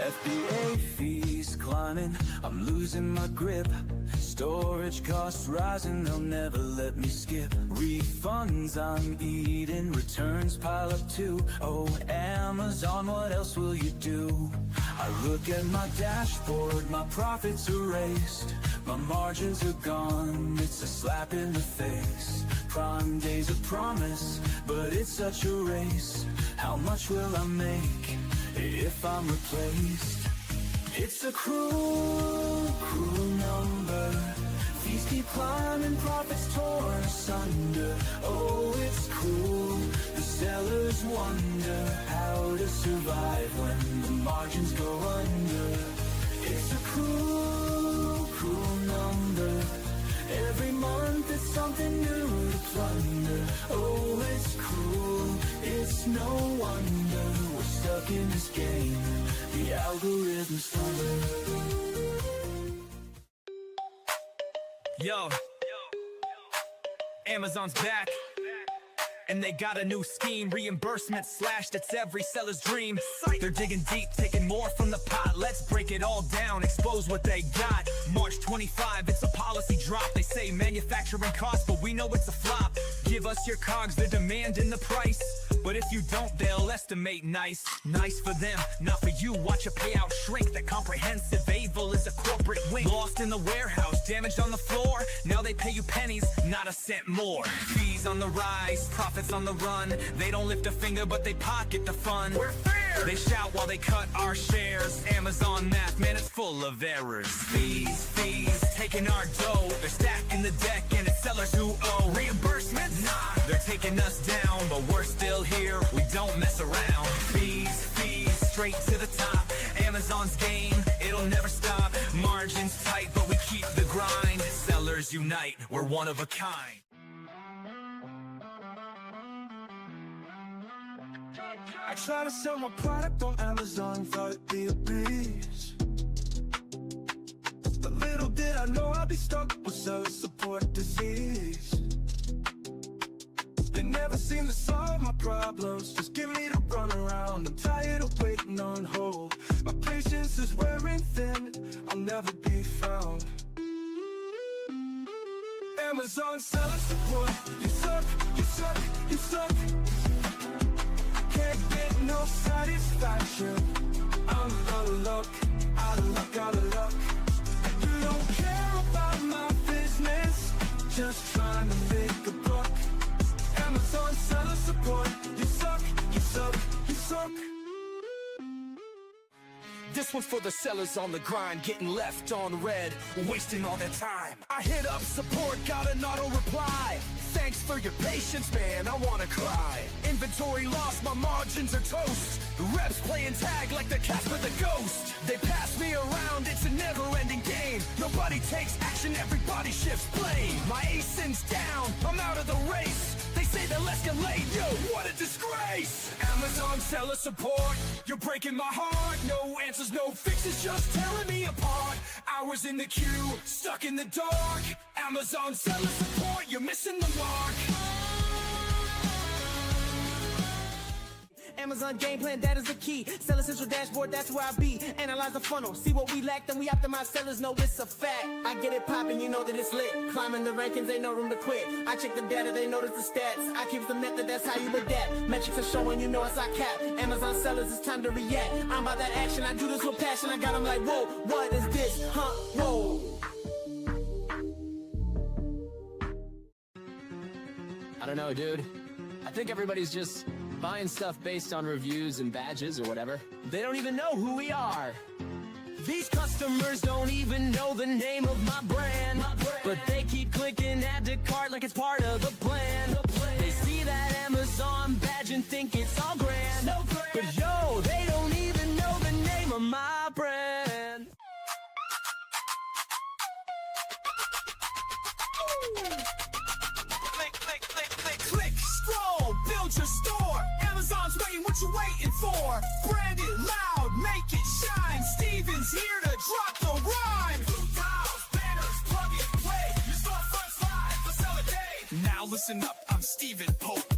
FBA fees climbing, I'm losing my grip. Storage costs rising, they'll never let me skip. Refunds I'm eating, returns pile up too. Oh, Amazon, what else will you do? I look at my dashboard, my profits erased. My margins are gone, it's a slap in the face. Prime Day's a promise, but it's such a race. How much will I make if I'm replaced? It's a cruel, cruel number. Fees keep climbing, profits torn asunder. Oh, it's cruel. The sellers wonder how to survive when the margins go under. It's a cruel, cruel number. Every month it's something new to plunder. Oh, it's cruel. It's no wonder we're stuck in this game. The algorithm's thunder. Yo, Amazon's back, and they got a new scheme. Reimbursement slashed, it's every seller's dream. They're digging deep, taking more from the pot. Let's break it all down, expose what they got. March 25, it's a policy drop. They say manufacturing costs, but we know it's a flop. Give us your cogs, they're demanding the price. But if you don't, they'll estimate nice. Nice for them, not for you. Watch a payout shrink. That comprehensive evil is a corporate wing. Lost in the warehouse, damaged on the floor. Now they pay you pennies, not a cent more. Fees on the rise, profits on the run. They don't lift a finger, but they pocket the fun. We're fair! They shout while they cut our shares. Amazon math, man, it's full of errors. Fees, taking our dough. They're stacking the deck, and it's sellers who owe. Reimbursements? Nah, they're taking us down, but we're still here, we don't mess around. Fees, straight to the top. Amazon's game, it'll never stop. Margins tight, but we keep the grind. Sellers unite, we're one of a kind. I try to sell my product on Amazon, thought it'd be a breeze. But little did I know I'd be stuck with seller support disease. They never seem to solve my problems, just give me the run around. I'm tired of waiting on hold. My patience is wearing thin, I'll never be found. Amazon seller support, you suck, you suck, you suck. Can't get no satisfaction. I'm out of luck, out of luck, out of luck. You don't care about my business, just trying to make a buck. Amazon seller support, you suck, you suck, you suck. This one's for the sellers on the grind, getting left on red, wasting all their time. I hit up support, got an auto reply. Thanks for your patience, man, I wanna cry. Inventory lost, my margins are toast. Reps playing tag like the Casper the Ghost. They pass me around, it's a never-ending game. Nobody takes action, everybody shifts blame. My ASIN's down, I'm out of the race. They say they'll escalate, yo, what a disgrace. Amazon seller support, you're breaking my heart. No answers, no fixes, just tearing me apart. Hours in the queue, stuck in the dark. Amazon seller support, you're missing the mark. Amazon game plan, that is the key. Seller Central dashboard, that's where I be. Analyze the funnel, see what we lack, then we optimize. Sellers know it's a fact. I get it poppin', you know that it's lit. Climbing the rankings, ain't no room to quit. I check the data, they notice the stats. I keep the method, that's how you adapt. Metrics are showing, you know it's our cap. Amazon sellers, it's time to react. I'm about that action, I do this with passion. I got them like, whoa, what is this? Huh, whoa. I don't know, dude. I think everybody's just buying stuff based on reviews and badges or whatever. They don't even know who we are. These customers don't even know the name of my brand. But they keep clicking add to cart like it's part of the plan. They see that Amazon badge and think it's all grand. But yo, they don't even know the name of my brand. Click, scroll, build your store. Amazon's waiting, what you waiting for? Brand it loud, make it shine. Steven's here to drop the rhyme. Blue tiles, banners, plug and play. Your storefront's live, let's sell a day. Now listen up, I'm Steven Pope.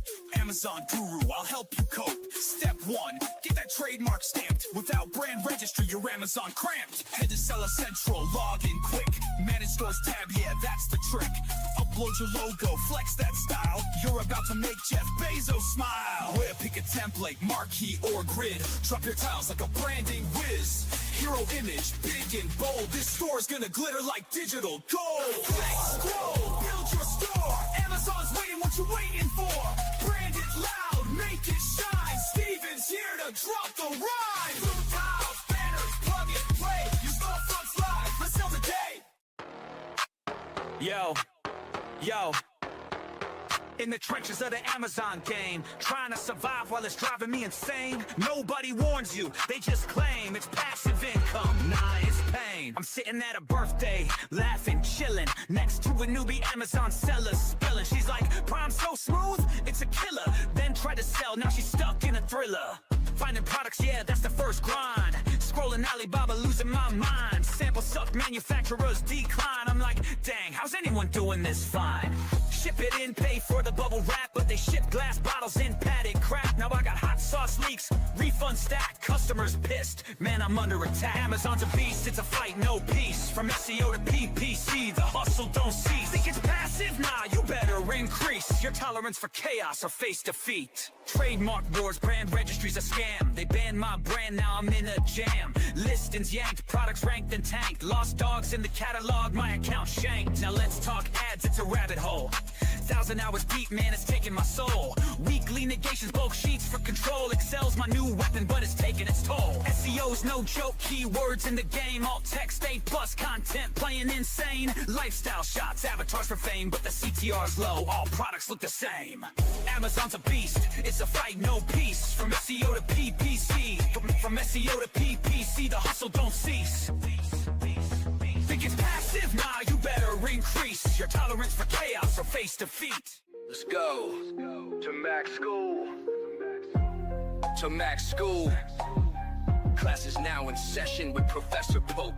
Amazon guru, I'll help you cope. Step 1, get that trademark stamped. Without brand registry, your Amazon cramped. Head to Seller Central, log in quick. Manage stores tab, yeah, that's the trick. Upload your logo, flex that style. You're about to make Jeff Bezos smile. Where pick a template, marquee or grid. Drop your tiles like a branding whiz. Hero image, big and bold. This store's gonna glitter like digital gold. Flex, grow, build your store. Amazon's waiting, what you waiting for? Brand it loud, make it shine. Steven's here to drop the rhyme. Blue tiles, banners, plug and play. Your storefront's live, let's sell today. Yo. In the trenches of the Amazon game, trying to survive while it's driving me insane. Nobody warns you, they just claim it's passive income. Nah, it's pain. I'm sitting at a birthday, laughing, chilling, next to a newbie Amazon seller spilling. She's like, Prime so smooth, it's a killer. Then tried to sell, now she's stuck in a thriller. Finding products, yeah, that's the first grind. Scrolling Alibaba, losing my mind. Sample suck, manufacturers decline. I'm like, dang, how's anyone doing this fine? Ship it in, pay for the bubble wrap, but they ship glass bottles in padded crap. Now I got hot sauce leaks, refund stacked, customers pissed. Man, I'm under attack. Amazon's a beast, it's a fight, no peace. From SEO to PPC, the hustle don't cease. Think it's passive? Nah, you better increase your tolerance for chaos or face defeat. Trademark wars, brand registry's a scam. They banned my brand, now I'm in a jam. Listings yanked, products ranked and tanked. Lost dogs in the catalog, my account shanked. Now let's talk ads, it's a rabbit hole. 1,000 hours deep, man, it's taking my soul. Weekly negations, bulk sheets for control. Excel's my new weapon, but it's taking its toll. SEO's no joke, keywords in the game. Alt text, A+ content, playing insane. Lifestyle shots, avatars for fame, but the CTR's low. All products look the same. Amazon's a beast, it's a fight, no peace. From SEO to PPC, from SEO to PPC, the hustle don't cease. Think it's passive? Nah, you better increase your tolerance for chaos or face defeat. Let's go to Mac School. To Mac School. Class is now in session with Professor Pope.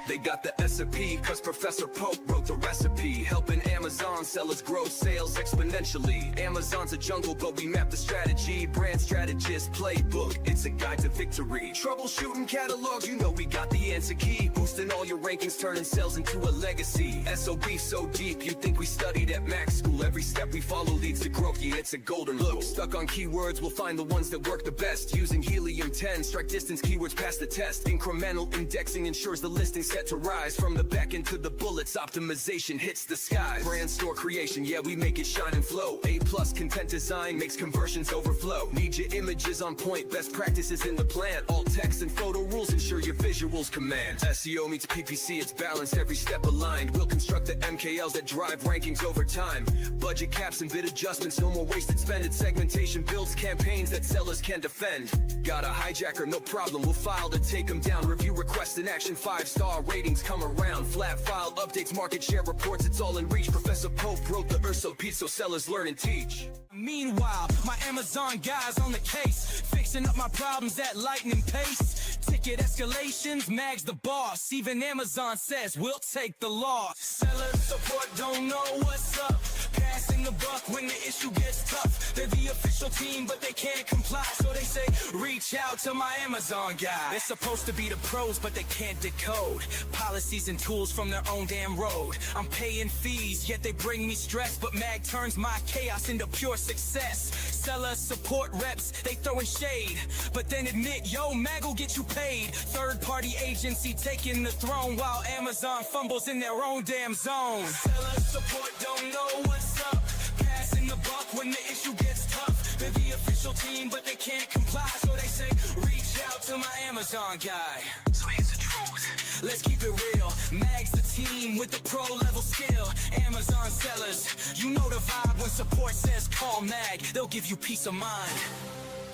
They got the SOP, cause Professor Pope wrote the recipe. Helping Amazon sellers grow sales exponentially. Amazon's a jungle, but we map the strategy. Brand strategist playbook, it's a guide to victory. Troubleshooting catalogs, you know we got the answer key. Boosting all your rankings, turning sales into a legacy. SOB so deep, you think we studied at Mac School. Every step we follow leads to growth, yeah, it's a golden rule. Stuck on keywords, we'll find the ones that work the best. Using Helium-10, strike distance keywords pass the test. Incremental indexing ensures the listing set to rise. From the back end to the bullets, optimization hits the skies. Brand store creation, yeah, we make it shine and flow. A+ content design makes conversions overflow. Need your images on point, best practices in the plan. Alt text and photo rules ensure your visuals command. SEO meets PPC, it's balanced, every step aligned. We'll construct the MKLs that drive rankings over time. Budget caps and bid adjustments, no more wasted spending. Segmentation builds campaigns that sellers can defend. Got a hijacker, no problem, we'll file to take them down. Review requests in action, 5-star ratings come around. Flat file updates, market share reports, it's all in reach. Professor Pope wrote the SOP so sellers learn and teach. Meanwhile, my Amazon guys on the case, fixing up my problems at lightning pace. Ticket escalations, Mag's the boss. Even Amazon says we'll take the loss. Seller support don't know what's up. Passing the buck when the issue gets tough. They're the official team, but they can't comply. So they say, reach out to my Amazon guy. They're supposed to be the pros, but they can't decode policies and tools from their own damn road. I'm paying fees, yet they bring me stress. But Mag turns my chaos into pure success. Seller support reps, they throwing shade, but then admit, yo, Mag will get you paid. Third-party agency taking the throne while Amazon fumbles in their own damn zone. Seller support don't know what's up. Passing the buck when the issue gets tough. They're the official team, but they can't comply. So they say, reach out to my Amazon guy. So here's the truth, let's keep it real. Mag's the team with the pro-level skill. Amazon sellers, you know the vibe when support says call Mag. They'll give you peace of mind.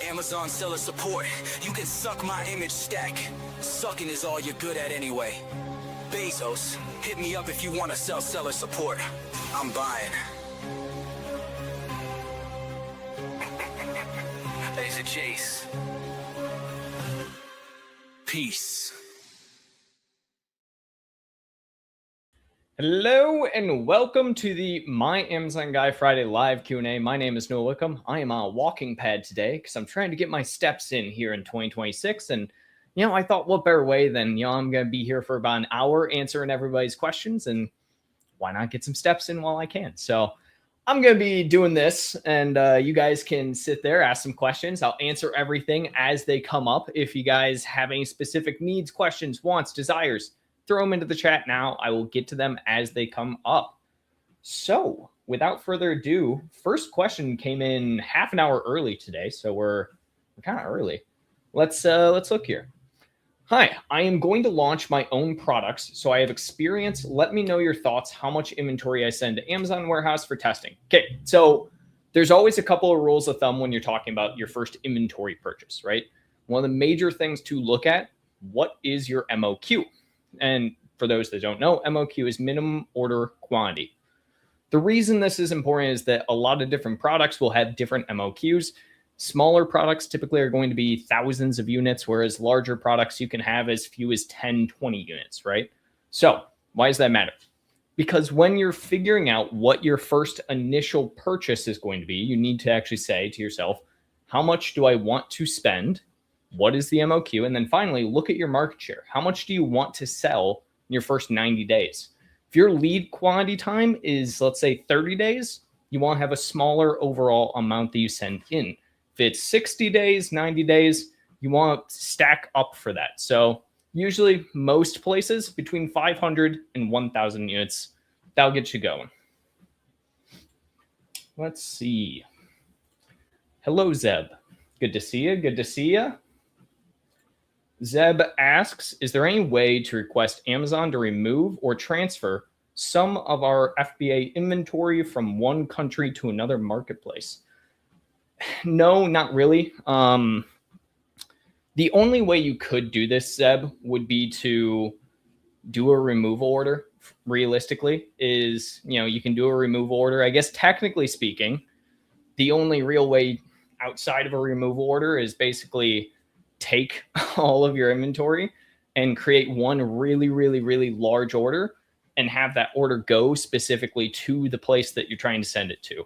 Amazon seller support, you can suck my image stack. Sucking is all you're good at anyway. Bezos, hit me up if you want to sell seller support. I'm buying. There's a Jace. Peace. Hello and welcome to the My Amazon Guy Friday live Q&A. My name is Noah Wickham. I am on a walking pad today because I'm trying to get my steps in here in 2026. And, I thought what better way than, I'm going to be here for about an hour answering everybody's questions, and why not get some steps in while I can? So I'm going to be doing this, and you guys can sit there, ask some questions. I'll answer everything as they come up. If you guys have any specific needs, questions, wants, desires, throw them into the chat now. I will get to them as they come up. So without further ado, first question came in half an hour early today. So we're kind of early. Let's look here. Hi, I am going to launch my own products, so I have experience. Let me know your thoughts, how much inventory I send to Amazon warehouse for testing. Okay, so there's always a couple of rules of thumb when you're talking about your first inventory purchase, right? One of the major things to look at, what is your MOQ? And for those that don't know, MOQ is minimum order quantity. The reason this is important is that a lot of different products will have different MOQs. Smaller products typically are going to be thousands of units, whereas larger products you can have as few as 10, 20 units, right? So why does that matter? Because when you're figuring out what your first initial purchase is going to be, you need to actually say to yourself, how much do I want to spend? What is the MOQ? And then finally, look at your market share. How much do you want to sell in your first 90 days? If your lead quantity time is, let's say, 30 days, you want to have a smaller overall amount that you send in. If it's 60 days, 90 days, you want to stack up for that. So usually most places between 500 and 1,000 units, that'll get you going. Let's see. Hello, Zeb. Good to see you. Good to see you. Zeb asks, is there any way to request Amazon to remove or transfer some of our FBA inventory from one country to another marketplace? No, not really. The only way you could do this, Zeb, would be to do a removal order. Realistically, is, you can do a removal order. I guess technically speaking, the only real way outside of a removal order is basically take all of your inventory and create one really, really, really large order and have that order go specifically to the place that you're trying to send it to.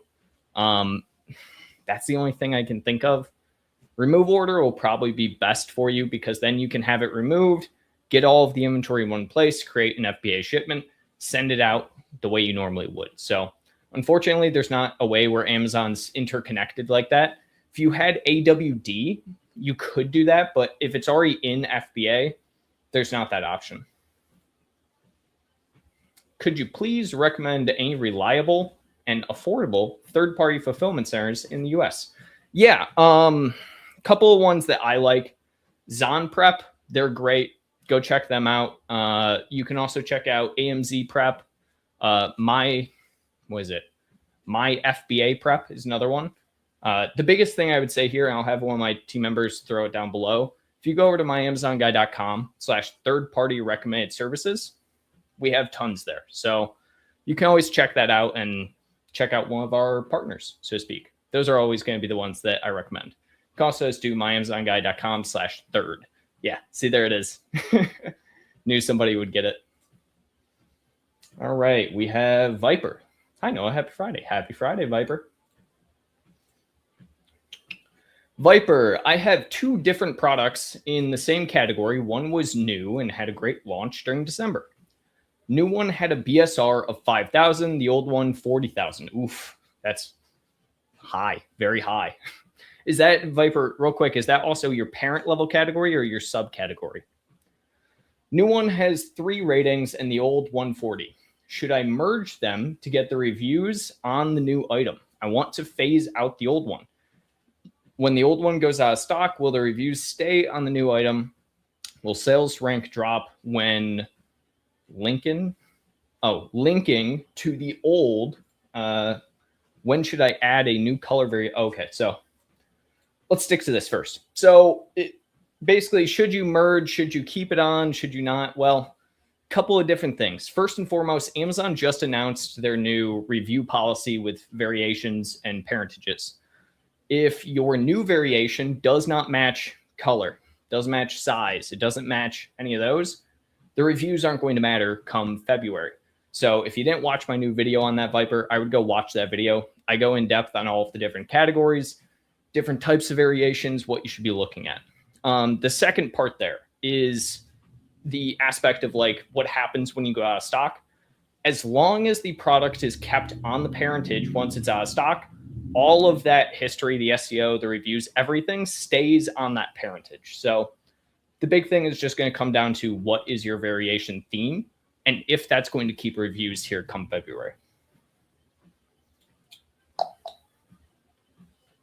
That's the only thing I can think of. Removal order will probably be best for you because then you can have it removed, get all of the inventory in one place, create an FBA shipment, send it out the way you normally would. So unfortunately, there's not a way where Amazon's interconnected like that. If you had AWD, you could do that, but if it's already in FBA, there's not that option. Could you please recommend any reliable and affordable third-party fulfillment centers in the US? Yeah, a couple of ones that I like. Zon Prep, they're great. Go check them out. You can also check out AMZ Prep. My FBA Prep is another one. The biggest thing I would say here, and I'll have one of my team members throw it down below. If you go over to myamazonguy.com/third-party recommended services, we have tons there. So you can always check that out and check out one of our partners, so to speak. Those are always going to be the ones that I recommend. You can also just do myamazonguy.com/third. Yeah, see, there it is. Knew somebody would get it. All right, we have Viper. Hi, Noah. Happy Friday. Happy Friday, Viper. Viper, I have two different products in the same category. One was new and had a great launch during December. New one had a BSR of 5,000, the old one 40,000. Oof, that's high, very high. Is that, Viper, real quick, is that also your parent level category or your subcategory? New one has 3 ratings and the old 140. Should I merge them to get the reviews on the new item? I want to phase out the old one. When the old one goes out of stock, will the reviews stay on the new item? Will sales rank drop when linking to the old? When should I add a new color variant? Okay, so let's stick to this first. So basically, should you merge? Should you keep it on? Should you not? Well, a couple of different things. First and foremost, Amazon just announced their new review policy with variations and parentages. If your new variation does not match color, doesn't match size, it doesn't match any of those, the reviews aren't going to matter come February. So if you didn't watch my new video on that Viper, I would go watch that video. I go in depth on all of the different categories, different types of variations, what you should be looking at. The second part there is the aspect of like what happens when you go out of stock. As long as the product is kept on the parentage once it's out of stock, all of that history, the SEO, the reviews, everything stays on that parentage. So the big thing is just going to come down to what is your variation theme and if that's going to keep reviews here come February.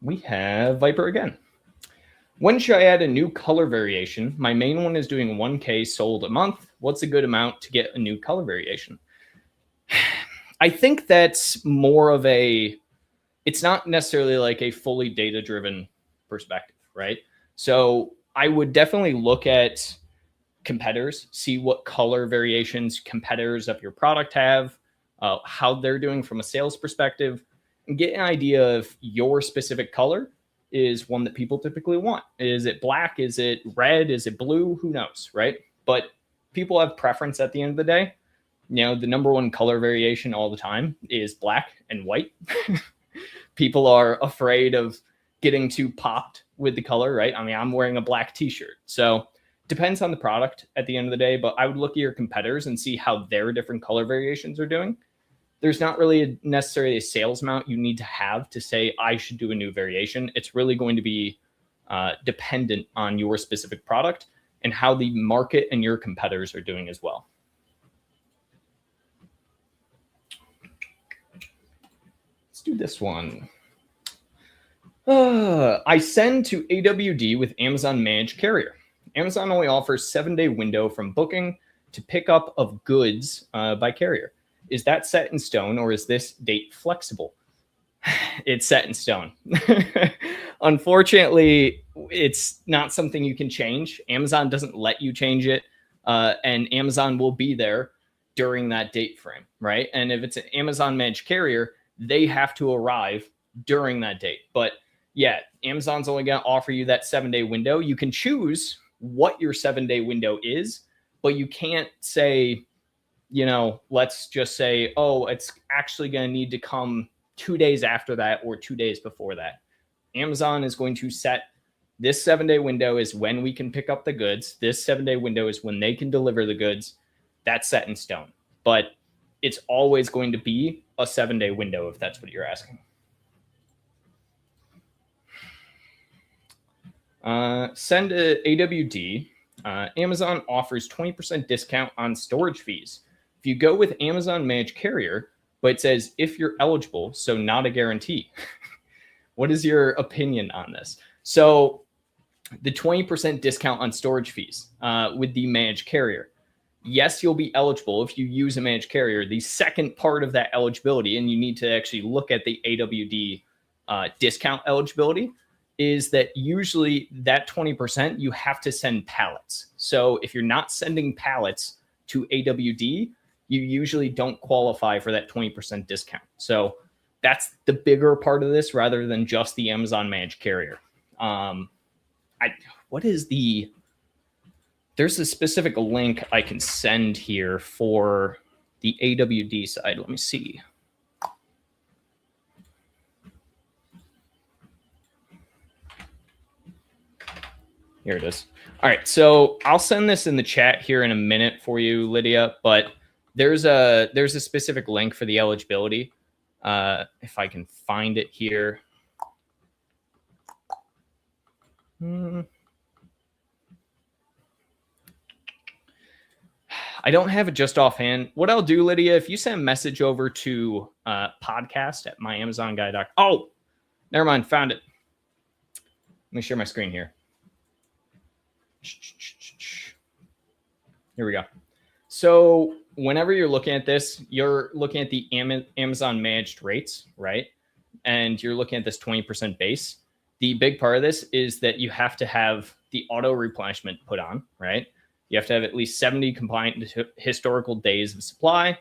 We have Viper again. When should I add a new color variation? My main one is doing 1K sold a month. What's a good amount to get a new color variation? I think that's more of a, it's not necessarily like a fully data-driven perspective, right? So I would definitely look at competitors, see what color variations competitors of your product have, how they're doing from a sales perspective, and get an idea of your specific color is one that people typically want. Is it black? Is it red? Is it blue? Who knows, right? But people have preference at the end of the day. You know, the number one color variation all the time is black and white. People are afraid of getting too popped with the color, right? I mean, I'm wearing a black t-shirt. So depends on the product at the end of the day, but I would look at your competitors and see how their different color variations are doing. There's not really necessarily a sales amount you need to have to say, I should do a new variation. It's really going to be dependent on your specific product and how the market and your competitors are doing as well. Let's do this one. I send to AWD with Amazon Managed Carrier. Amazon only offers 7-day window from booking to pickup of goods by carrier. Is that set in stone or is this date flexible? It's set in stone. Unfortunately, it's not something you can change. Amazon doesn't let you change it. And Amazon will be there during that date frame, right? And if it's an Amazon Managed Carrier, they have to arrive during that date. But yeah, Amazon's only going to offer you that 7-day window. You can choose what your 7-day window is, but you can't say, you know, let's just say, oh, it's actually going to need to come 2 days after that or 2 days before that. Amazon is going to set this 7-day window is when we can pick up the goods. This 7-day window is when they can deliver the goods. That's set in stone. But it's always going to be a 7-day window if that's what you're asking. Send to AWD. Amazon offers 20% discount on storage fees. If you go with Amazon Managed Carrier, but it says if you're eligible, so not a guarantee. What is your opinion on this? So the 20% discount on storage fees with the Managed Carrier. Yes, you'll be eligible if you use a Managed Carrier. The second part of that eligibility, and you need to actually look at the AWD discount eligibility, is that usually that 20% you have to send pallets. So if you're not sending pallets to AWD, you usually don't qualify for that 20% discount. So that's the bigger part of this rather than just the Amazon Managed Carrier. There's a specific link I can send here for the AWD side. Let me see. Here it is. All right, so I'll send this in the chat here in a minute for you, Lydia, but there's a specific link for the eligibility. If I can find it here. I don't have it just offhand. What I'll do, Lydia, if you send a message over to podcast@myamazonguy.com. Oh, never mind. Found it. Let me share my screen here. Here we go. So whenever you're looking at this, you're looking at the Amazon managed rates, right? And you're looking at this 20% base. The big part of this is that you have to have the auto replenishment put on, right? You have to have at least 70 compliant historical days of supply,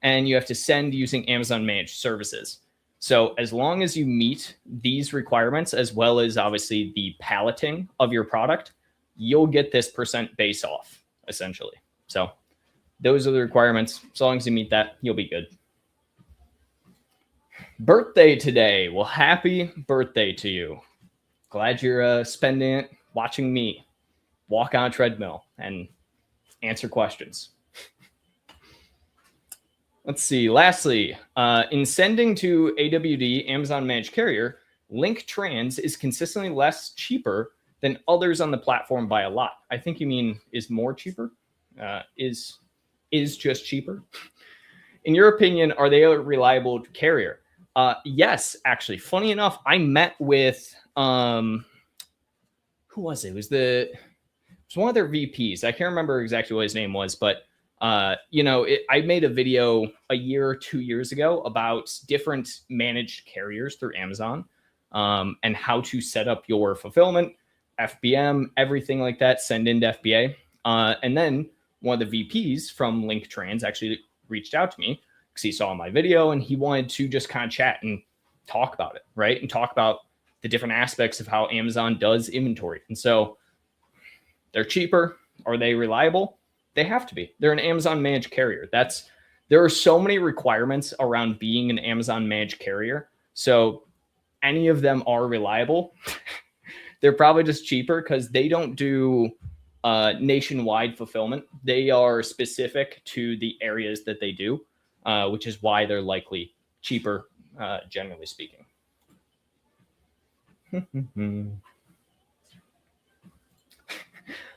and you have to send using Amazon managed services. So as long as you meet these requirements, as well as obviously the palleting of your product, you'll get this percent base off essentially. So Those are the requirements. As long as you meet that, you'll be good. Birthday today. Well, happy birthday to you. Glad you're spending it watching me walk on a treadmill and answer questions. Let's see. Lastly, in sending to AWD, Amazon Managed Carrier, Link Trans is consistently less cheaper than others on the platform by a lot. I think you mean is more cheaper? Is just cheaper? In your opinion, are they a reliable carrier? Yes, actually. Funny enough, I met with who was it? It was one of their VPs. I can't remember exactly what his name was, but I made a video a year or 2 years ago about different managed carriers through Amazon, and how to set up your fulfillment, FBM, everything like that, send into FBA. And then one of the VPs from Link Trans actually reached out to me because he saw my video and he wanted to just kind of chat and talk about it, right? And talk about the different aspects of how Amazon does inventory. And so they're cheaper. Are they reliable? They have to be. They're an Amazon managed carrier. There are so many requirements around being an Amazon managed carrier. So any of them are reliable. They're probably just cheaper because they don't do nationwide fulfillment. They are specific to the areas that they do, which is why they're likely cheaper, generally speaking.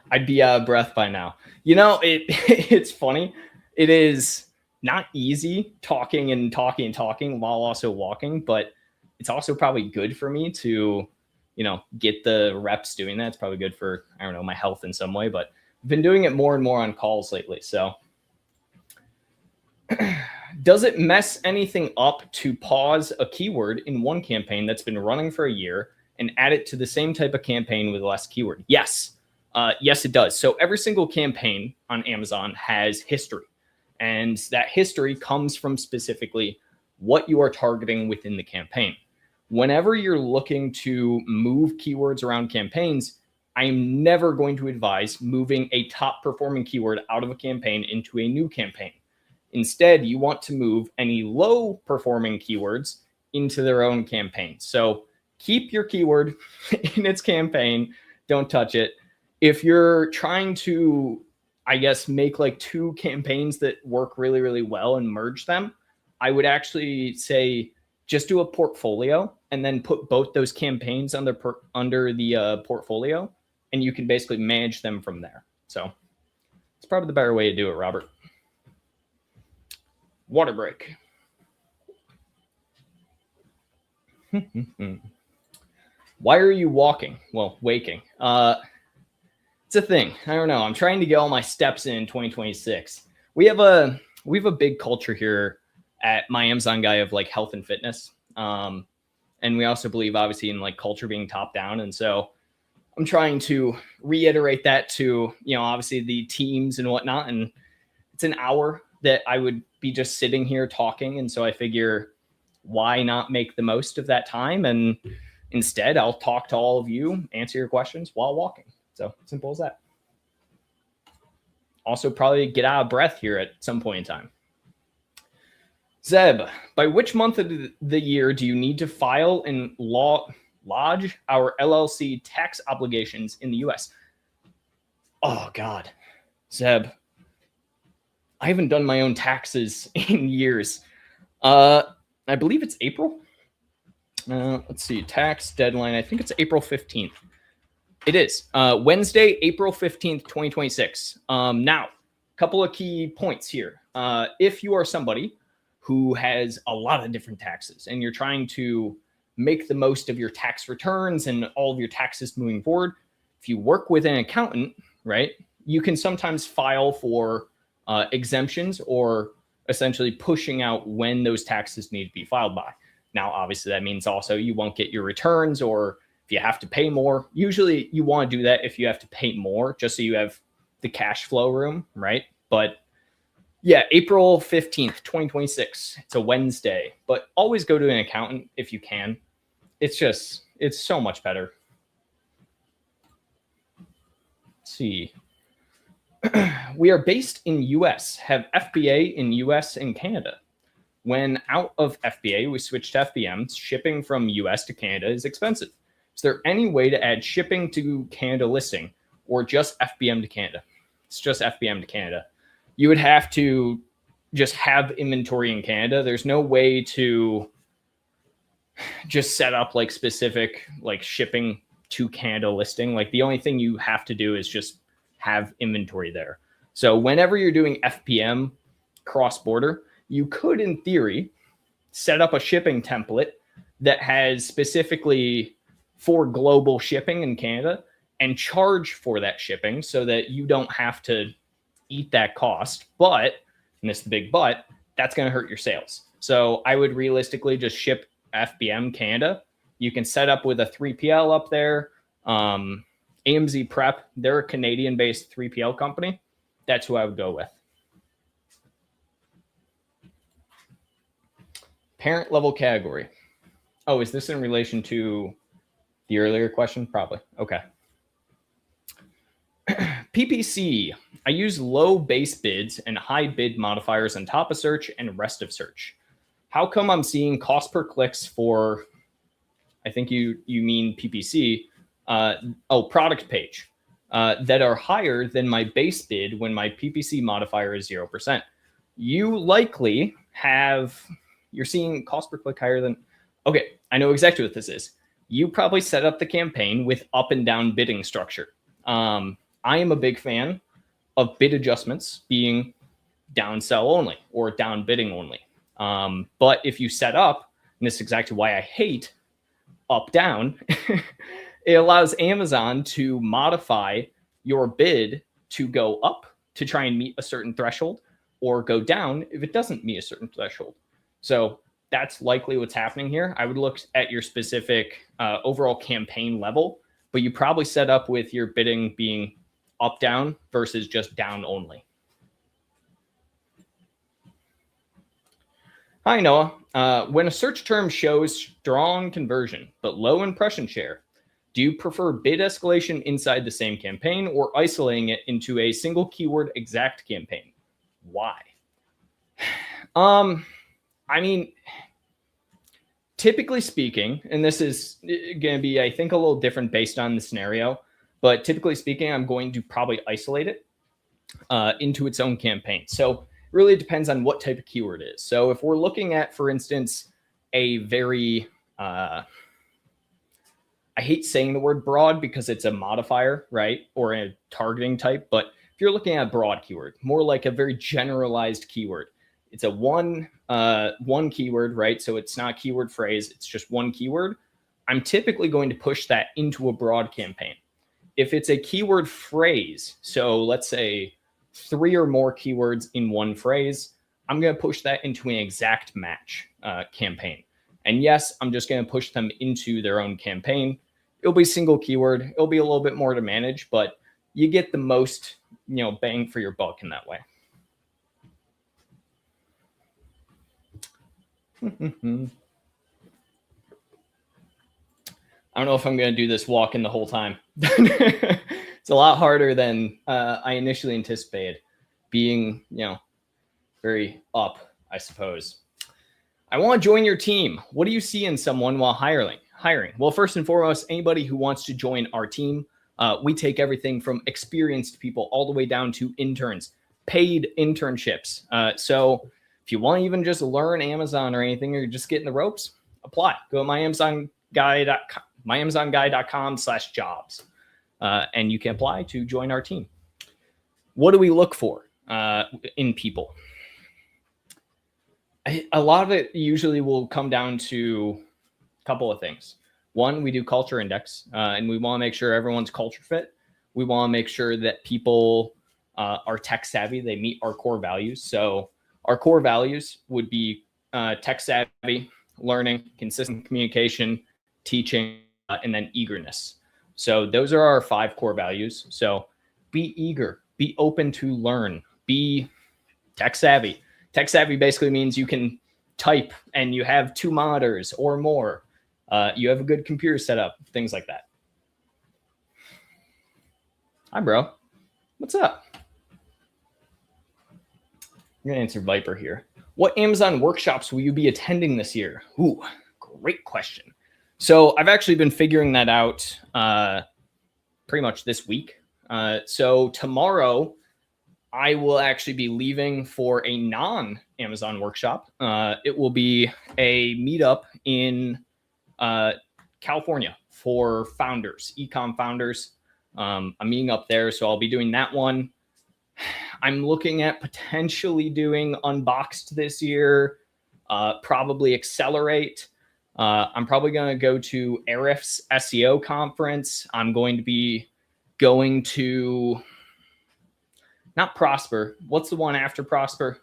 I'd be out of breath by now. It's funny. It is not easy talking while also walking, but it's also probably good for me to, get the reps doing that. It's probably good for, I don't know, my health in some way, but I've been doing it more and more on calls lately. So does it mess anything up to pause a keyword in one campaign that's been running for a year and add it to the same type of campaign with less keyword? Yes. Yes, it does. So every single campaign on Amazon has history, and that history comes from specifically what you are targeting within the campaign. Whenever you're looking to move keywords around campaigns, I am never going to advise moving a top performing keyword out of a campaign into a new campaign. Instead, you want to move any low performing keywords into their own campaign. So keep your keyword in its campaign. Don't touch it. If you're trying to, I guess, make like two campaigns that work really, really well and merge them, I would actually say just do a portfolio and then put both those campaigns under the portfolio, and you can basically manage them from there. So it's probably the better way to do it, Robert. Water break. Why are you walking? Well, waking. It's a thing. I don't know. I'm trying to get all my steps in 2026. We have a big culture here at My Amazon Guy of like health and fitness. And we also believe obviously in like culture being top down. And so I'm trying to reiterate that to, obviously the teams and whatnot. And it's an hour that I would be just sitting here talking. And so I figure, why not make the most of that time? And instead, I'll talk to all of you, answer your questions while walking. So simple as that. Also, probably get out of breath here at some point in time. Zeb, by which month of the year do you need to file and lodge our LLC tax obligations in the US? Oh, God. Zeb, I haven't done my own taxes in years. I believe it's April. Let's see. Tax deadline. I think it's April 15th. It is Wednesday, April 15th, 2026. Now, a couple of key points here. If you are somebody who has a lot of different taxes and you're trying to make the most of your tax returns and all of your taxes moving forward, if you work with an accountant, right, you can sometimes file for exemptions or essentially pushing out when those taxes need to be filed by. Now, obviously, that means also you won't get your returns, or if you have to pay more. Usually you want to do that if you have to pay more, just so you have the cash flow room, right? But yeah, April 15th, 2026. It's a Wednesday, but always go to an accountant if you can. It's so much better. Let's see. We are based in US, have FBA in US and Canada. When out of FBA, we switch to FBM. Shipping from US to Canada is expensive. Is there any way to add shipping to Canada listing or just FBM to Canada? It's just FBM to Canada. You would have to just have inventory in Canada. There's no way to just set up like specific like shipping to Canada listing. Like the only thing you have to do is just have inventory there. So whenever you're doing FBM cross-border, you could, in theory, set up a shipping template that has specifically for global shipping in Canada and charge for that shipping so that you don't have to eat that cost. But, and this is the big but, that's going to hurt your sales. So I would realistically just ship FBM Canada. You can set up with a 3PL up there. AMZ Prep, they're a Canadian-based 3PL company. That's who I would go with. Parent level category. Oh, is this in relation to the earlier question? Probably. Okay. PPC. I use low base bids and high bid modifiers on top of search and rest of search. How come I'm seeing cost per clicks for, I think you mean PPC, product page, that are higher than my base bid when my PPC modifier is 0%? You likely have, you're seeing cost per click higher than, okay, I know exactly what this is. You probably set up the campaign with up and down bidding structure. I am a big fan of bid adjustments being down sell only or down bidding only. But if you set up, and this is exactly why I hate up down, it allows Amazon to modify your bid to go up to try and meet a certain threshold or go down if it doesn't meet a certain threshold. So that's likely what's happening here. I would look at your specific overall campaign level, but you probably set up with your bidding being up down versus just down only. Hi, Noah. When a search term shows strong conversion but low impression share, do you prefer bid escalation inside the same campaign or isolating it into a single keyword exact campaign? Why? I mean, typically speaking, and this is going to be, I think, a little different based on the scenario, but typically speaking, I'm going to probably isolate it into its own campaign. So it really depends on what type of keyword it is. So if we're looking at, for instance, a very, I hate saying the word broad because it's a modifier, right? Or a targeting type. But if you're looking at a broad keyword, more like a very generalized keyword, it's a one keyword, right? So it's not a keyword phrase. It's just one keyword. I'm typically going to push that into a broad campaign. If it's a keyword phrase, so let's say 3 or more keywords in one phrase, I'm going to push that into an exact match campaign. And yes, I'm just going to push them into their own campaign. It'll be single keyword. It'll be a little bit more to manage, but you get the most, bang for your buck in that way. I don't know if I'm going to do this walking the whole time. It's a lot harder than I initially anticipated, being, very up, I suppose. I want to join your team. What do you see in someone while hiring? Well, first and foremost, anybody who wants to join our team, we take everything from experienced people all the way down to interns, paid internships. So if you want to even just learn Amazon or anything, or you're just getting the ropes, apply. Go to myamazonguy.com/jobs, and you can apply to join our team. What do we look for in people? A lot of it usually will come down to a couple of things. One, we do culture index, and we want to make sure everyone's culture fit. We want to make sure that people are tech savvy. They meet our core values. So our core values would be tech savvy, learning, consistent communication, teaching, and then eagerness. So those are our 5 core values. So be eager, be open to learn, be tech savvy. Tech savvy basically means you can type and you have 2 monitors or more. You have a good computer setup, things like that. Hi, bro. What's up? I'm gonna answer Viper here. What Amazon workshops will you be attending this year? Ooh, great question. So I've actually been figuring that out pretty much this week. So tomorrow I will actually be leaving for a non-Amazon workshop. It will be a meetup in California for founders, ecom founders. I'm meeting up there, so I'll be doing that one. I'm looking at potentially doing Unboxed this year, probably Accelerate. I'm probably going to go to Arif's SEO conference. I'm going to be going to, not Prosper. What's the one after Prosper?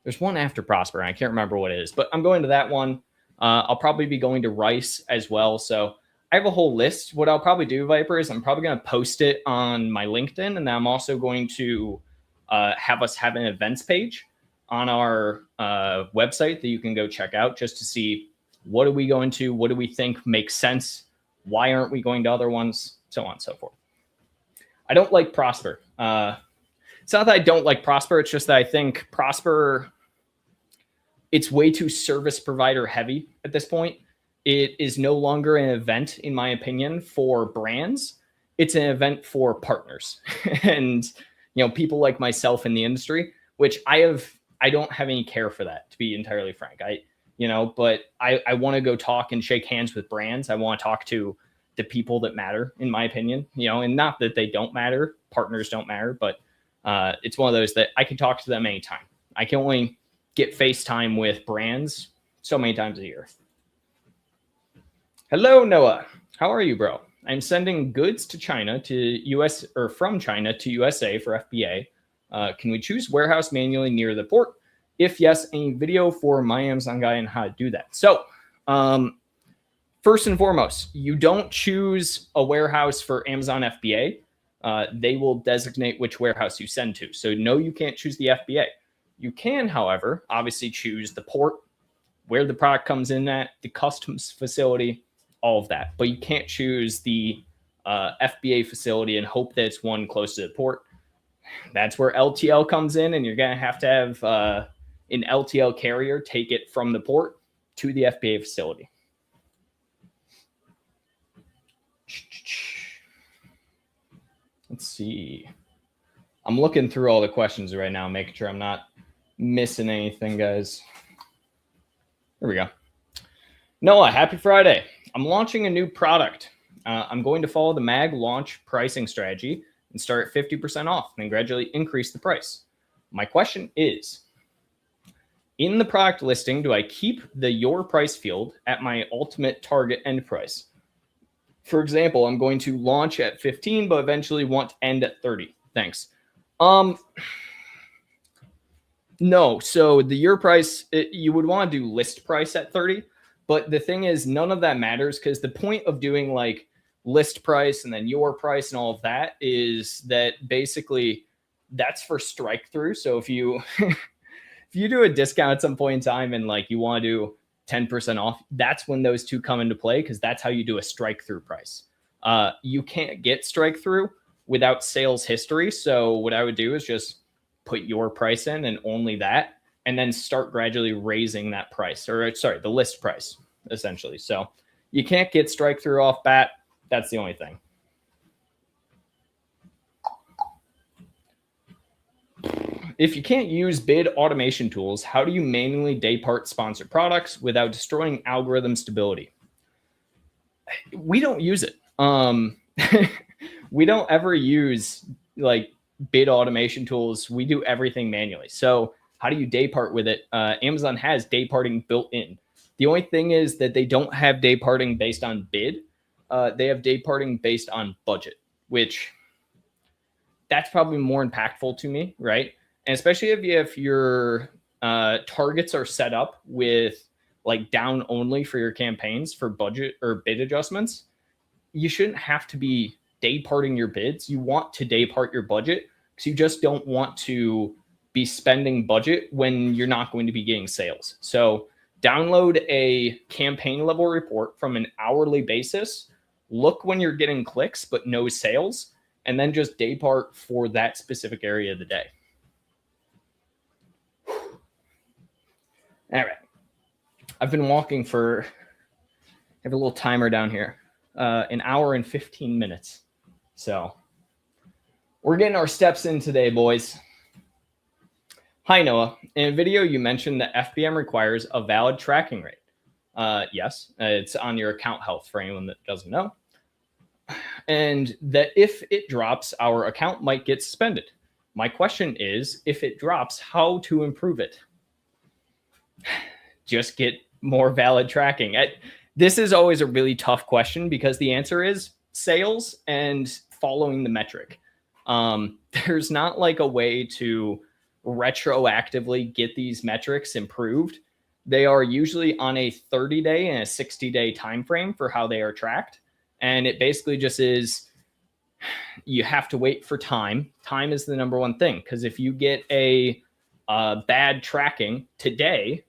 There's one after Prosper. I can't remember what it is, but I'm going to that one. I'll probably be going to Rice as well. So I have a whole list. What I'll probably do, Viper, is I'm probably going to post it on my LinkedIn, and then I'm also going to have us have an events page on our website that you can go check out just to see what are we going to, what do we think makes sense, why aren't we going to other ones, so on and so forth. I don't like Prosper. It's not that I don't like Prosper. It's just that I think Prosper, it's way too service provider heavy at this point. It is no longer an event, in my opinion, for brands. It's an event for partners and, you know, people like myself in the industry, which I don't have any care for that, to be entirely frank. But I want to go talk and shake hands with brands. I want to talk to the people that matter, in my opinion, and not that they don't matter. Partners don't matter, but it's one of those that I can talk to them anytime. I can only get FaceTime with brands so many times a year. Hello, Noah. How are you, bro? I'm sending goods to China to US or from China to USA for FBA. Can we choose warehouse manually near the port? If yes, any video for my Amazon guy and how to do that. So first and foremost, you don't choose a warehouse for Amazon FBA. They will designate which warehouse you send to. So no, you can't choose the FBA. You can, however, obviously choose the port, where the product comes in at, the customs facility, all of that. But you can't choose the FBA facility and hope that it's one close to the port. That's where LTL comes in, and you're going to have an LTL carrier take it from the port to the FBA facility. Let's see. I'm looking through all the questions right now, making sure I'm not missing anything, guys. Here we go. Noah, happy Friday. I'm launching a new product. I'm going to follow the MAG launch pricing strategy and start at 50% off and then gradually increase the price. My question is, in the product listing, do I keep the your price field at my ultimate target end price? For example, I'm going to launch at 15, but eventually want to end at 30. Thanks. No, so the your price, you would want to do list price at 30, but the thing is, none of that matters because the point of doing like list price and then your price and all of that is that basically that's for strike through. So if you if you do a discount at some point in time and like you want to do 10% off, that's when those two come into play because that's how you do a strike through price. You can't get strike through without sales history. So what I would do is just put your price in and only that, and then start gradually raising that price, or sorry, the list price essentially. So you can't get strike through off bat. That's the only thing. If you can't use bid automation tools, how do you manually daypart sponsored products without destroying algorithm stability? We don't use it. We don't ever use like bid automation tools. We do everything manually. So how do you daypart with it? Amazon has dayparting built in. The only thing is that they don't have dayparting based on bid. They have dayparting based on budget, which that's probably more impactful to me, right? And especially if your targets are set up with like down only for your campaigns for budget or bid adjustments, you shouldn't have to be dayparting your bids. You want to daypart your budget because you just don't want to be spending budget when you're not going to be getting sales. So download a campaign level report from an hourly basis. Look when you're getting clicks, but no sales, and then just daypart for that specific area of the day. All right. I've been walking for, I have a little timer down here, an hour and 15 minutes. So we're getting our steps in today, boys. Hi, Noah. In a video, you mentioned that FBM requires a valid tracking rate. Yes, it's on your account health for anyone that doesn't know. And that if it drops, our account might get suspended. My question is, if it drops, how to improve it? Just get more valid tracking. This is always a really tough question because the answer is sales and following the metric. There's not like a way to retroactively get these metrics improved. They are usually on a 30-day and a 60-day time frame for how they are tracked. And it basically just is, you have to wait for time. Time is the number one thing, because if you get a bad tracking today,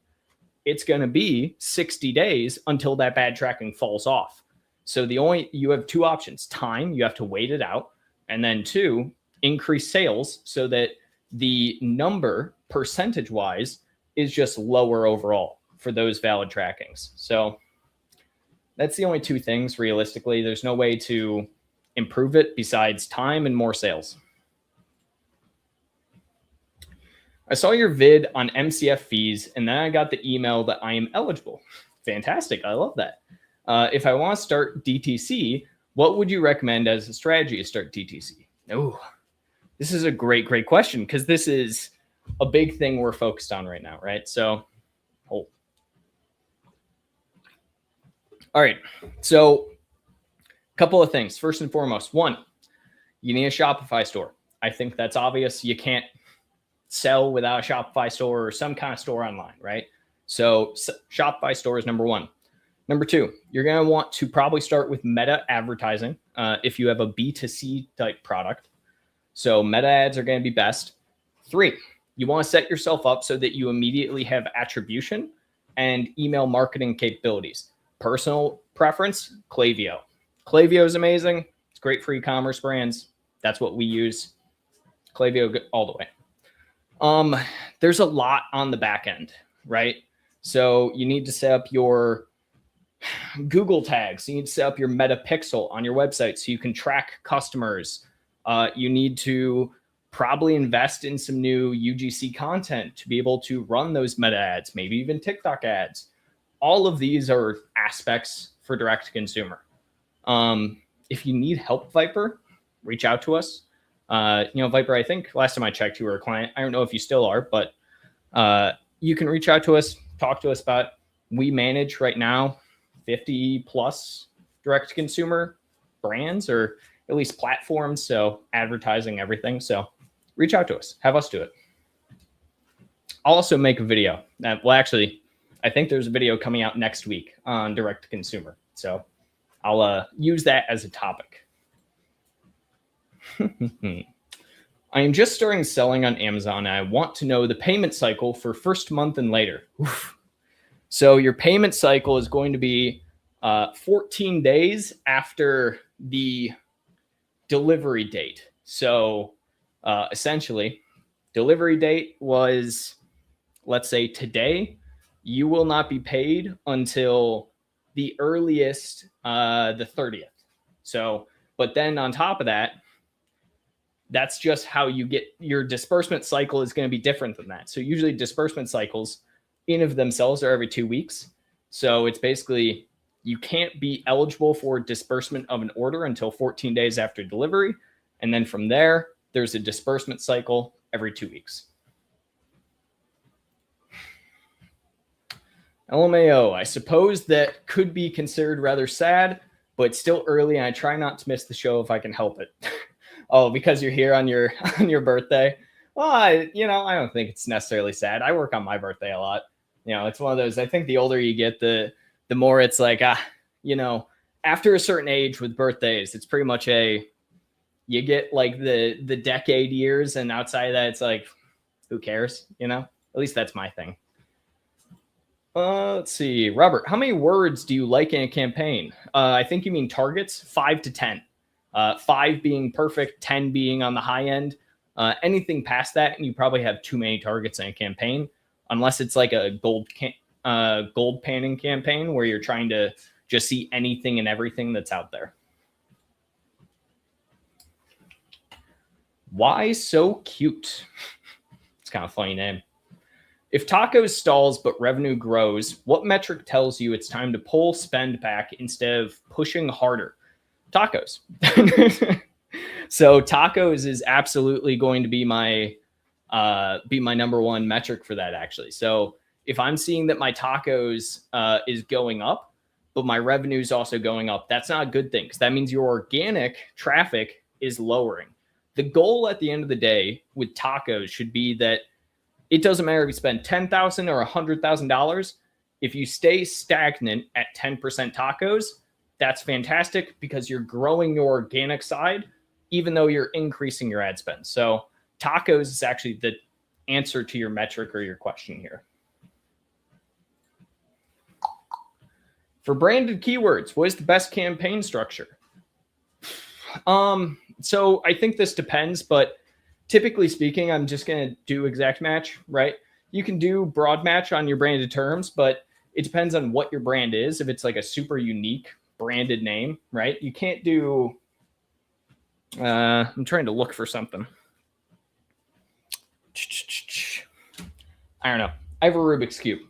it's going to be 60 days until that bad tracking falls off. So you have two options. Time, you have to wait it out. And then two, increase sales so that the number percentage-wise is just lower overall for those valid trackings. So that's the only two things realistically. There's no way to improve it besides time and more sales. I saw your vid on MCF fees, and then I got the email that I am eligible. Fantastic. I love that. If I want to start DTC, what would you recommend as a strategy to start DTC? Oh, this is a great question, because this is a big thing we're focused on right now, right? So, all right. So, a couple of things. First and foremost, one, you need a Shopify store. I think that's obvious. You can't sell without a Shopify store or some kind of store online, right? So Shopify store is number one. Number two, you're going to want to probably start with meta advertising if you have a B2C type product. So meta ads are going to be best. Three, you want to set yourself up so that you immediately have attribution and email marketing capabilities. Personal preference, Klaviyo. Klaviyo is amazing. It's great for e-commerce brands. That's what we use. Klaviyo all the way. There's a lot on the back end, right? So you need to set up your Google tags. You need to set up your meta pixel on your website so you can track customers. You need to probably invest in some new UGC content to be able to run those meta ads, maybe even TikTok ads. All of these are aspects for direct to consumer. If you need help, Viper, reach out to us. Viper, I think last time I checked, you were a client. I don't know if you still are, but you can reach out to us, talk to us about, we manage right now 50 plus direct to consumer brands, or at least platforms. So advertising, everything. So reach out to us, have us do it. I'll also make a video. Actually, I think there's a video coming out next week on direct to consumer. So I'll use that as a topic. I am just starting selling on Amazon, and I want to know the payment cycle for first month and later. Oof. So your payment cycle is going to be 14 days after the delivery date. So essentially, delivery date was, let's say today, you will not be paid until the earliest, the 30th. So, but then on top of that, that's just how you get your disbursement cycle is going to be different than that. So usually disbursement cycles in of themselves are every 2 weeks. So it's basically, you can't be eligible for disbursement of an order until 14 days after delivery. And then from there, there's a disbursement cycle every 2 weeks. LMAO, I suppose that could be considered rather sad, but still early, and I try not to miss the show if I can help it. Oh, because you're here on your birthday? Well, I don't think it's necessarily sad. I work on my birthday a lot. It's one of those, I think the older you get, the more it's like, after a certain age with birthdays, it's pretty much you get like the decade years, and outside of that, it's like, who cares? At least that's my thing. Let's see. Robert, how many words do you like in a campaign? I think you mean targets, 5 to 10. 5 being perfect, 10 being on the high end. Anything past that, and you probably have too many targets in a campaign. unless it's like a gold panning campaign where you're trying to just see anything and everything that's out there. Why so cute? It's kind of a funny name. If tacos stalls but revenue grows, what metric tells you it's time to pull spend back instead of pushing harder? Tacos. So tacos is absolutely going to be my number one metric for that, actually. So if I'm seeing that my tacos is going up, but my revenue is also going up, that's not a good thing, because that means your organic traffic is lowering. The goal at the end of the day with tacos should be that it doesn't matter if you spend $10,000 or $100,000. If you stay stagnant at 10% tacos, that's fantastic, because you're growing your organic side, even though you're increasing your ad spend. So tacos is actually the answer to your metric or your question here. For branded keywords, what is the best campaign structure? So I think this depends, but typically speaking, I'm just going to do exact match, right? You can do broad match on your branded terms, but it depends on what your brand is. If it's like a super unique branded name, right? You can't do, I'm trying to look for something. I don't know. I have a Rubik's Cube.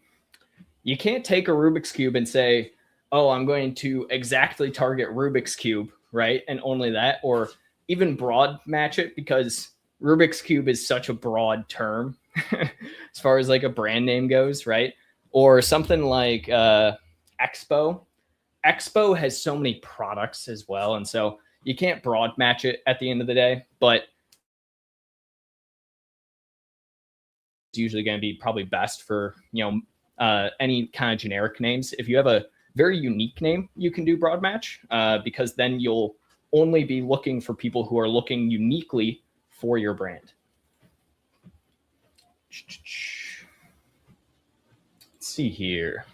You can't take a Rubik's Cube and say, oh, I'm going to exactly target Rubik's Cube, right? And only that, or even broad match it, because Rubik's Cube is such a broad term as far as like a brand name goes, right? Or something like Expo. Expo has so many products as well, and so you can't broad match it at the end of the day, but it's usually going to be probably best for, any kind of generic names. If you have a very unique name, you can do broad match, because then you'll only be looking for people who are looking uniquely for your brand. Let's see here.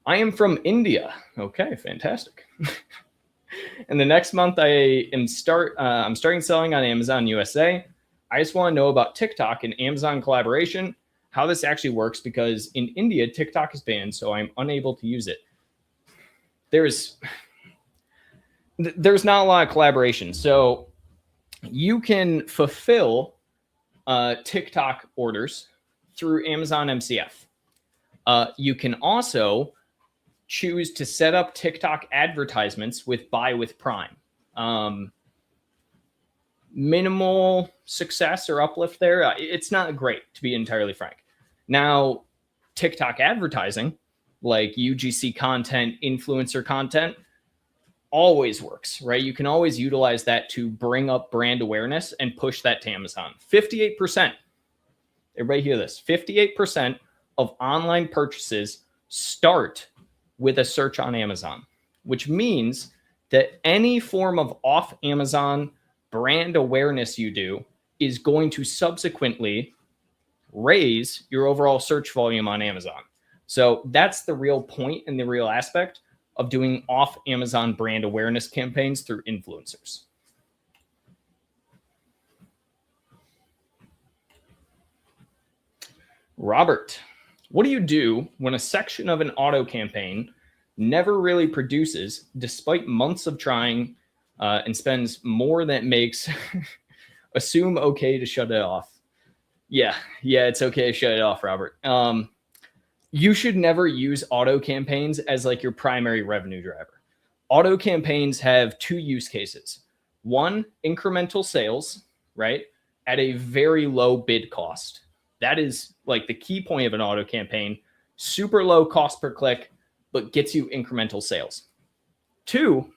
I am from India. Okay, fantastic. And the next month I'm starting selling on Amazon USA. I just want to know about TikTok and Amazon collaboration, how this actually works, because in India, TikTok is banned, so I'm unable to use it. There's not a lot of collaboration. So you can fulfill TikTok orders through Amazon MCF. You can also choose to set up TikTok advertisements with Buy with Prime. Minimal success or uplift there. It's not great, to be entirely frank. Now, TikTok advertising, like UGC content, influencer content, always works, right? You can always utilize that to bring up brand awareness and push that to Amazon. 58%, everybody hear this, 58% of online purchases start with a search on Amazon, which means that any form of off Amazon brand awareness you do is going to subsequently raise your overall search volume on Amazon. So that's the real point and the real aspect of doing off Amazon brand awareness campaigns through influencers. Robert, what do you do when a section of an auto campaign never really produces despite months of trying and spends more than it makes? Assume okay to shut it off. Yeah, it's okay to shut it off, Robert. You should never use auto campaigns as like your primary revenue driver. Auto campaigns have two use cases. One, incremental sales, right? At a very low bid cost. That is like the key point of an auto campaign. Super low cost per click, but gets you incremental sales. Two,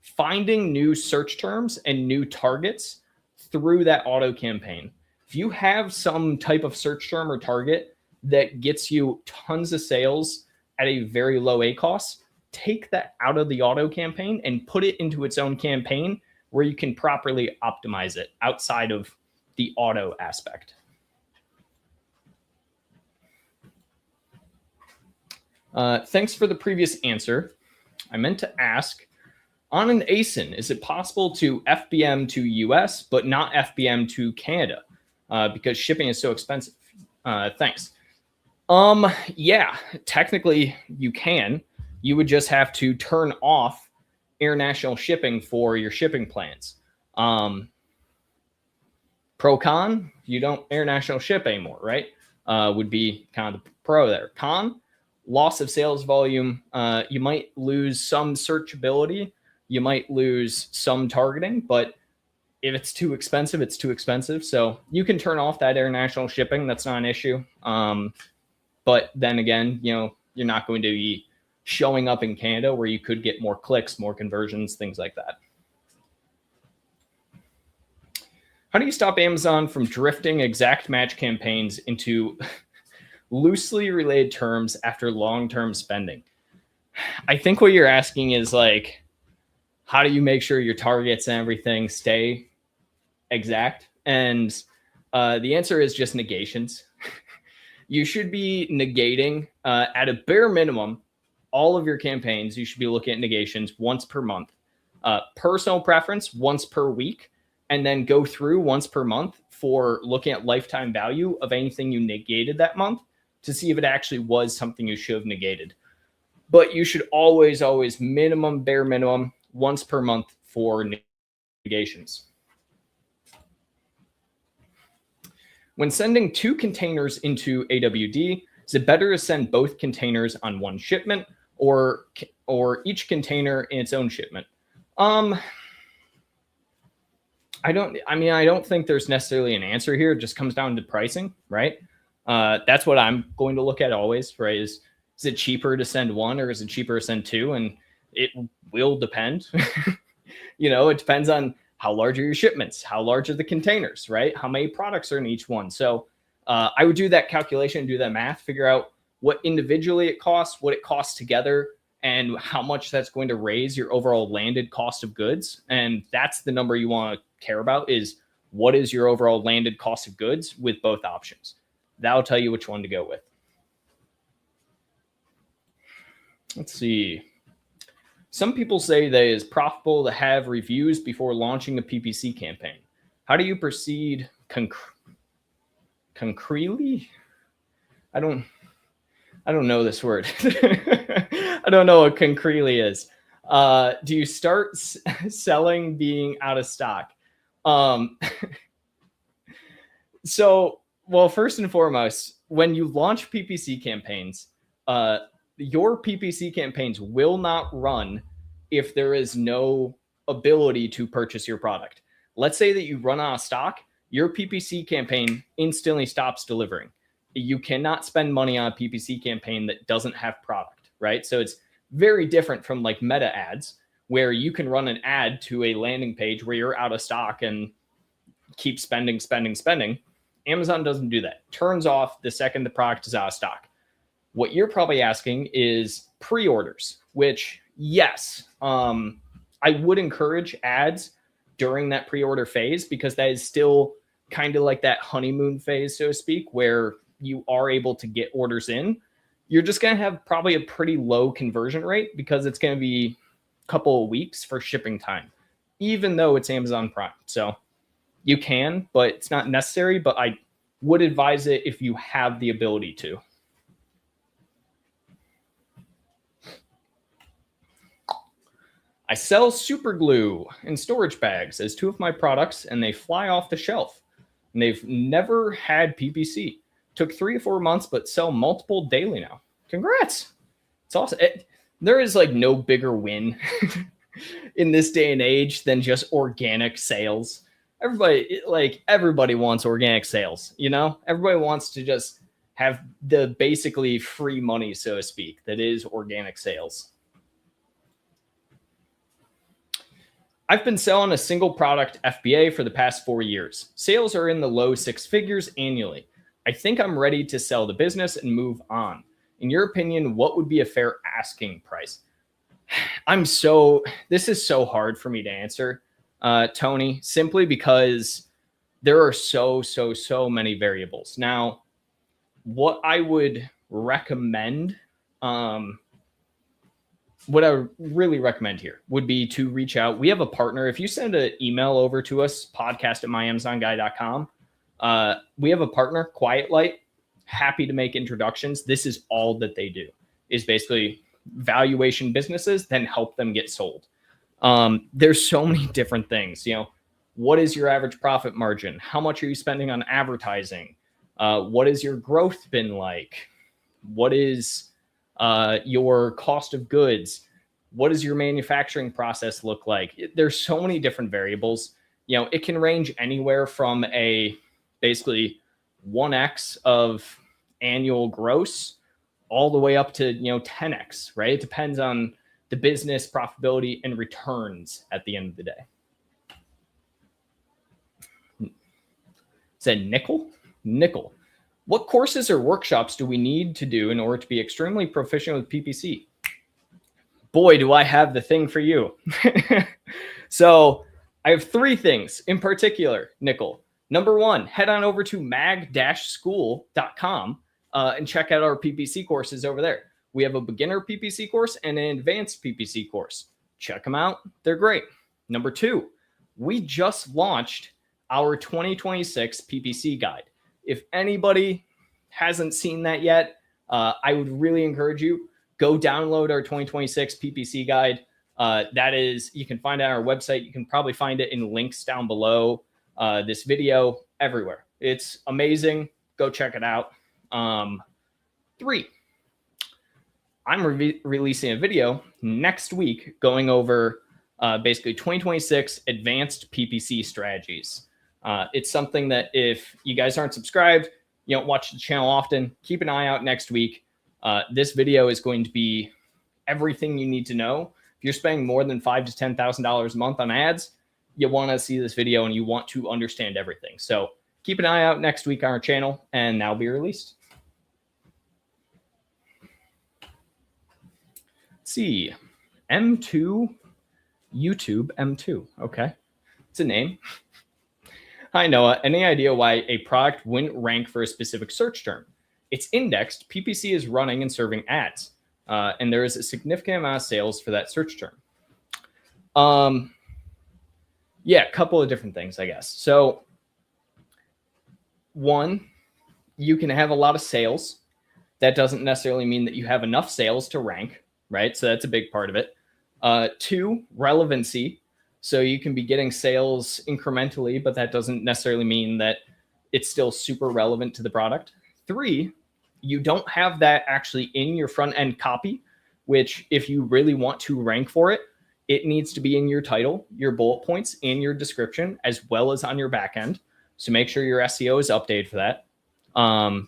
finding new search terms and new targets through that auto campaign. If you have some type of search term or target that gets you tons of sales at a very low ACOS, take that out of the auto campaign and put it into its own campaign where you can properly optimize it outside of the auto aspect. Thanks for the previous answer. I meant to ask, on an ASIN, is it possible to FBM to US, but not FBM to Canada? Because shipping is so expensive. Thanks. Yeah, technically you can. You would just have to turn off international shipping for your shipping plans. Pro con, you don't international ship anymore, right? Would be kind of the pro there. Con, loss of sales volume. You might lose some searchability. You might lose some targeting, but if it's too expensive, it's too expensive. So you can turn off that international shipping. That's not an issue. But then again, you're not going to be showing up in Canada where you could get more clicks, more conversions, things like that. How do you stop Amazon from drifting exact match campaigns into loosely related terms after long-term spending? I think what you're asking is like, how do you make sure your targets and everything stay exact? And the answer is just negations. You should be negating at a bare minimum all of your campaigns. You should be looking at negations once per month. Personal preference once per week, and then go through once per month for looking at lifetime value of anything you negated that month to see if it actually was something you should have negated. But you should always minimum, bare minimum, once per month for negations. When sending 2 containers into AWD, is it better to send both containers on one shipment or each container in its own shipment? I don't think there's necessarily an answer here. It just comes down to pricing, right? That's what I'm going to look at always, right? Is it cheaper to send one or is it cheaper to send 2? And it will depend. It depends on how large are your shipments, how large are the containers, right? How many products are in each one? So I would do that calculation, do that math, figure out what individually it costs, what it costs together, and how much that's going to raise your overall landed cost of goods. And that's the number you want to care about, is what is your overall landed cost of goods with both options. That'll tell you which one to go with. Let's see. Some people say that it is profitable to have reviews before launching a PPC campaign. How do you proceed concretely? I don't know this word. I don't know what concretely is. Do you start selling being out of stock? Well, first and foremost, when you launch PPC campaigns, your PPC campaigns will not run if there is no ability to purchase your product. Let's say that you run out of stock, your PPC campaign instantly stops delivering. You cannot spend money on a PPC campaign that doesn't have product, right? So it's very different from like meta ads, where you can run an ad to a landing page where you're out of stock and keep spending. Amazon doesn't do that. Turns off the second the product is out of stock. What you're probably asking is pre-orders, which, yes, I would encourage ads during that pre-order phase, because that is still kind of like that honeymoon phase, so to speak, where you are able to get orders in. You're just going to have probably a pretty low conversion rate because it's going to be a couple of weeks for shipping time, even though it's Amazon Prime. So you can, but it's not necessary. But I would advise it if you have the ability to. I sell super glue in storage bags as 2 of my products, and they fly off the shelf. And they've never had PPC. Took 3 or 4 months, but sell multiple daily now. Congrats. It's awesome. There is like no bigger win in this day and age than just organic sales. Everybody wants organic sales, Everybody wants to just have the basically free money, so to speak, that is organic sales. I've been selling a single product FBA for the past 4 years. Sales are in the low 6 figures annually. I think I'm ready to sell the business and move on. In your opinion, what would be a fair asking price? This is so hard for me to answer, Tony, simply because there are so many variables. Now, what I would recommend, what I would really recommend here would be to reach out. We have a partner. If you send an email over to us, podcast@myamazonguy.com, we have a partner, Quiet Light. happy to make introductions. This is all that they do, is basically valuation businesses, then help them get sold. There's so many different things. What is your average profit margin? How much are you spending on advertising? What has your growth been like? What is your cost of goods? What does your manufacturing process look like? There's so many different variables. It can range anywhere from a basically 1x of annual gross all the way up to 10x, right? It depends on the business profitability and returns at the end of the day. Said nickel. What courses or workshops do we need to do in order to be extremely proficient with PPC? Boy, do I have the thing for you. So I have 3 things in particular, Nickel. Number 1, head on over to mag-school.com and check out our PPC courses over there. We have a beginner PPC course and an advanced PPC course. Check them out. They're great. Number 2, we just launched our 2026 PPC guide. If anybody hasn't seen that yet, I would really encourage you, go download our 2026 PPC guide. That is, you can find it on our website. You can probably find it in links down below this video, everywhere. It's amazing. Go check it out. 3, I'm releasing a video next week going over basically 2026 advanced PPC strategies. It's something that if you guys aren't subscribed, you don't watch the channel often, keep an eye out next week. This video is going to be everything you need to know. If you're spending more than $5,000 to $10,000 a month on ads, you want to see this video and you want to understand everything. So keep an eye out next week on our channel, and that'll be released. Let's see, M2, YouTube M2. Okay, it's a name. Hi, Noah. Any idea why a product wouldn't rank for a specific search term? It's indexed, PPC is running and serving ads, and there is a significant amount of sales for that search term. Yeah, a couple of different things, I guess. So 1, you can have a lot of sales. That doesn't necessarily mean that you have enough sales to rank, right? So that's a big part of it. 2, relevancy. So you can be getting sales incrementally, but that doesn't necessarily mean that it's still super relevant to the product. 3, you don't have that actually in your front end copy, which if you really want to rank for it, it needs to be in your title, your bullet points, and your description, as well as on your back end. So make sure your SEO is updated for that.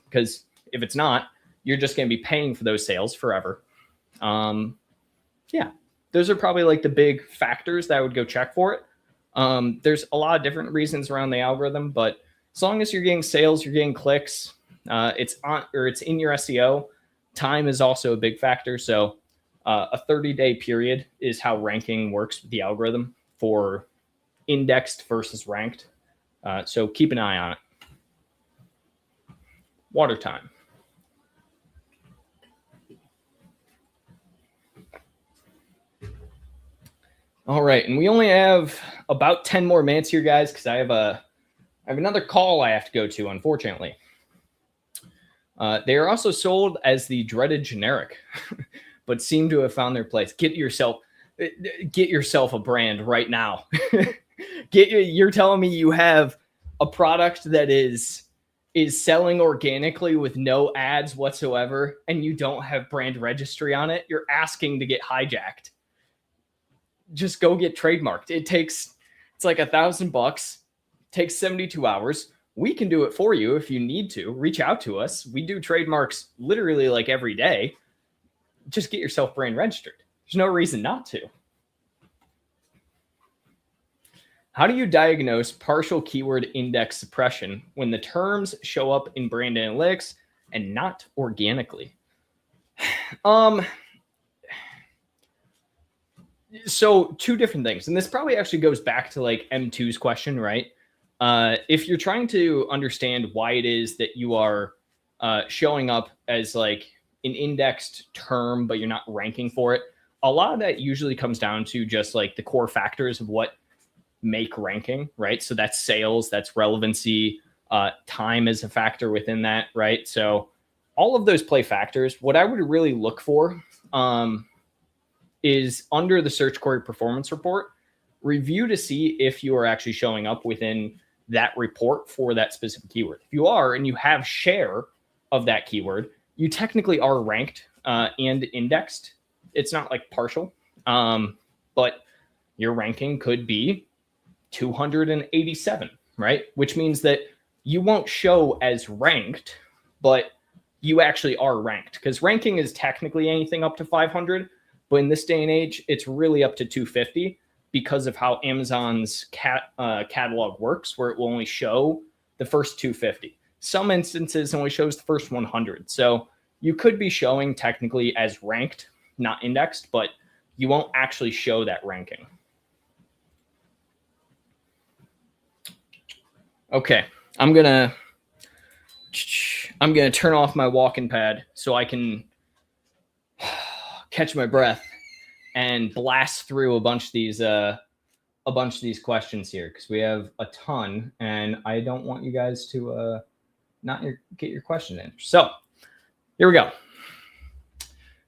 Because if it's not, you're just going to be paying for those sales forever. Yeah, those are probably like the big factors that I would go check for it. There's a lot of different reasons around the algorithm, but as long as you're getting sales, you're getting clicks, it's in your SEO. Time is also a big factor. So a 30-day period is how ranking works with the algorithm for indexed versus ranked. So keep an eye on it. Water time. All right, and we only have about 10 more minutes here, guys, because I have another call I have to go to, unfortunately. They are also sold as the dreaded generic, but seem to have found their place. Get yourself a brand right now. You're telling me you have a product that is selling organically with no ads whatsoever, and you don't have brand registry on it? You're asking to get hijacked. Just go get trademarked. It's like $1,000, takes 72 hours. We can do it for you if you need to. Reach out to us. We do trademarks literally like every day. Just get yourself brand registered. There's no reason not to. How do you diagnose partial keyword index suppression when the terms show up in brand analytics and not organically? So 2 different things. And this probably actually goes back to like M2's question, right? If you're trying to understand why it is that you are showing up as like an indexed term, but you're not ranking for it, a lot of that usually comes down to just like the core factors of what make ranking, right? So that's sales, that's relevancy, Time is a factor within that, right? So all of those play factors. What I would really look for is under the search query performance report, review to see if you are actually showing up within that report for that specific keyword. If you are, and you have share of that keyword, you technically are ranked and indexed. It's not like partial, but your ranking could be 287, right? Which means that you won't show as ranked, but you actually are ranked, because ranking is technically anything up to 500. But in this day and age, it's really up to 250 because of how Amazon's catalog works, where it will only show the first 250. Some instances only shows the first 100. So you could be showing technically as ranked, not indexed, but you won't actually show that ranking. Okay, I'm gonna turn off my walking pad so I can catch my breath and blast through a bunch of these questions here, because we have a ton, and I don't want you guys to not get your question in. So here we go.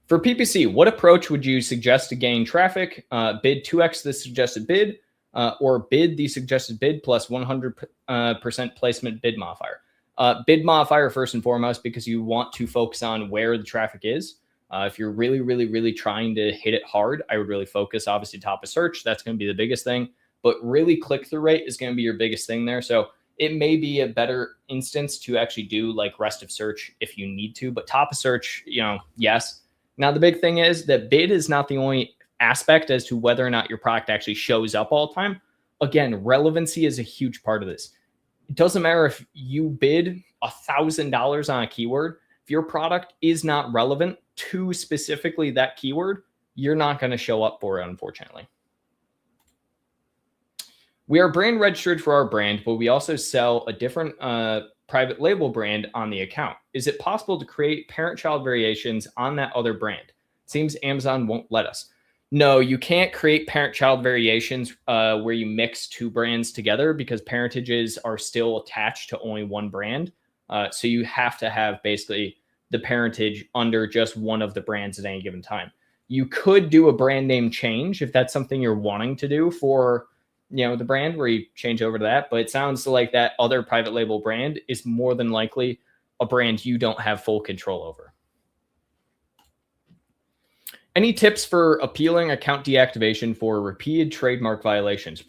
For PPC, what approach would you suggest to gain traffic? Bid 2x the suggested bid, or bid the suggested bid plus 100% placement bid modifier? Bid modifier first and foremost, because you want to focus on where the traffic is. If you're really trying to hit it hard, I would really focus, obviously, top of search. That's going to be the biggest thing. But really, click-through rate is going to be your biggest thing there. So it may be a better instance to actually do like rest of search if you need to. But top of search, yes. Now, the big thing is that bid is not the only aspect as to whether or not your product actually shows up all the time. Again, relevancy is a huge part of this. It doesn't matter if you bid $1,000 on a keyword. If your product is not relevant to specifically that keyword, you're not going to show up for it, unfortunately. We are brand registered for our brand, but we also sell a different private label brand on the account. Is it possible to create parent-child variations on that other brand? Seems Amazon won't let us. No, you can't create parent-child variations where you mix two brands together, because parentages are still attached to only one brand. So you have to have basically the parentage under just one of the brands at any given time. You could do a brand name change if that's something you're wanting to do for the brand, where you change over to that. But it sounds like that other private label brand is more than likely a brand you don't have full control over. Any tips for appealing account deactivation for repeated trademark violations?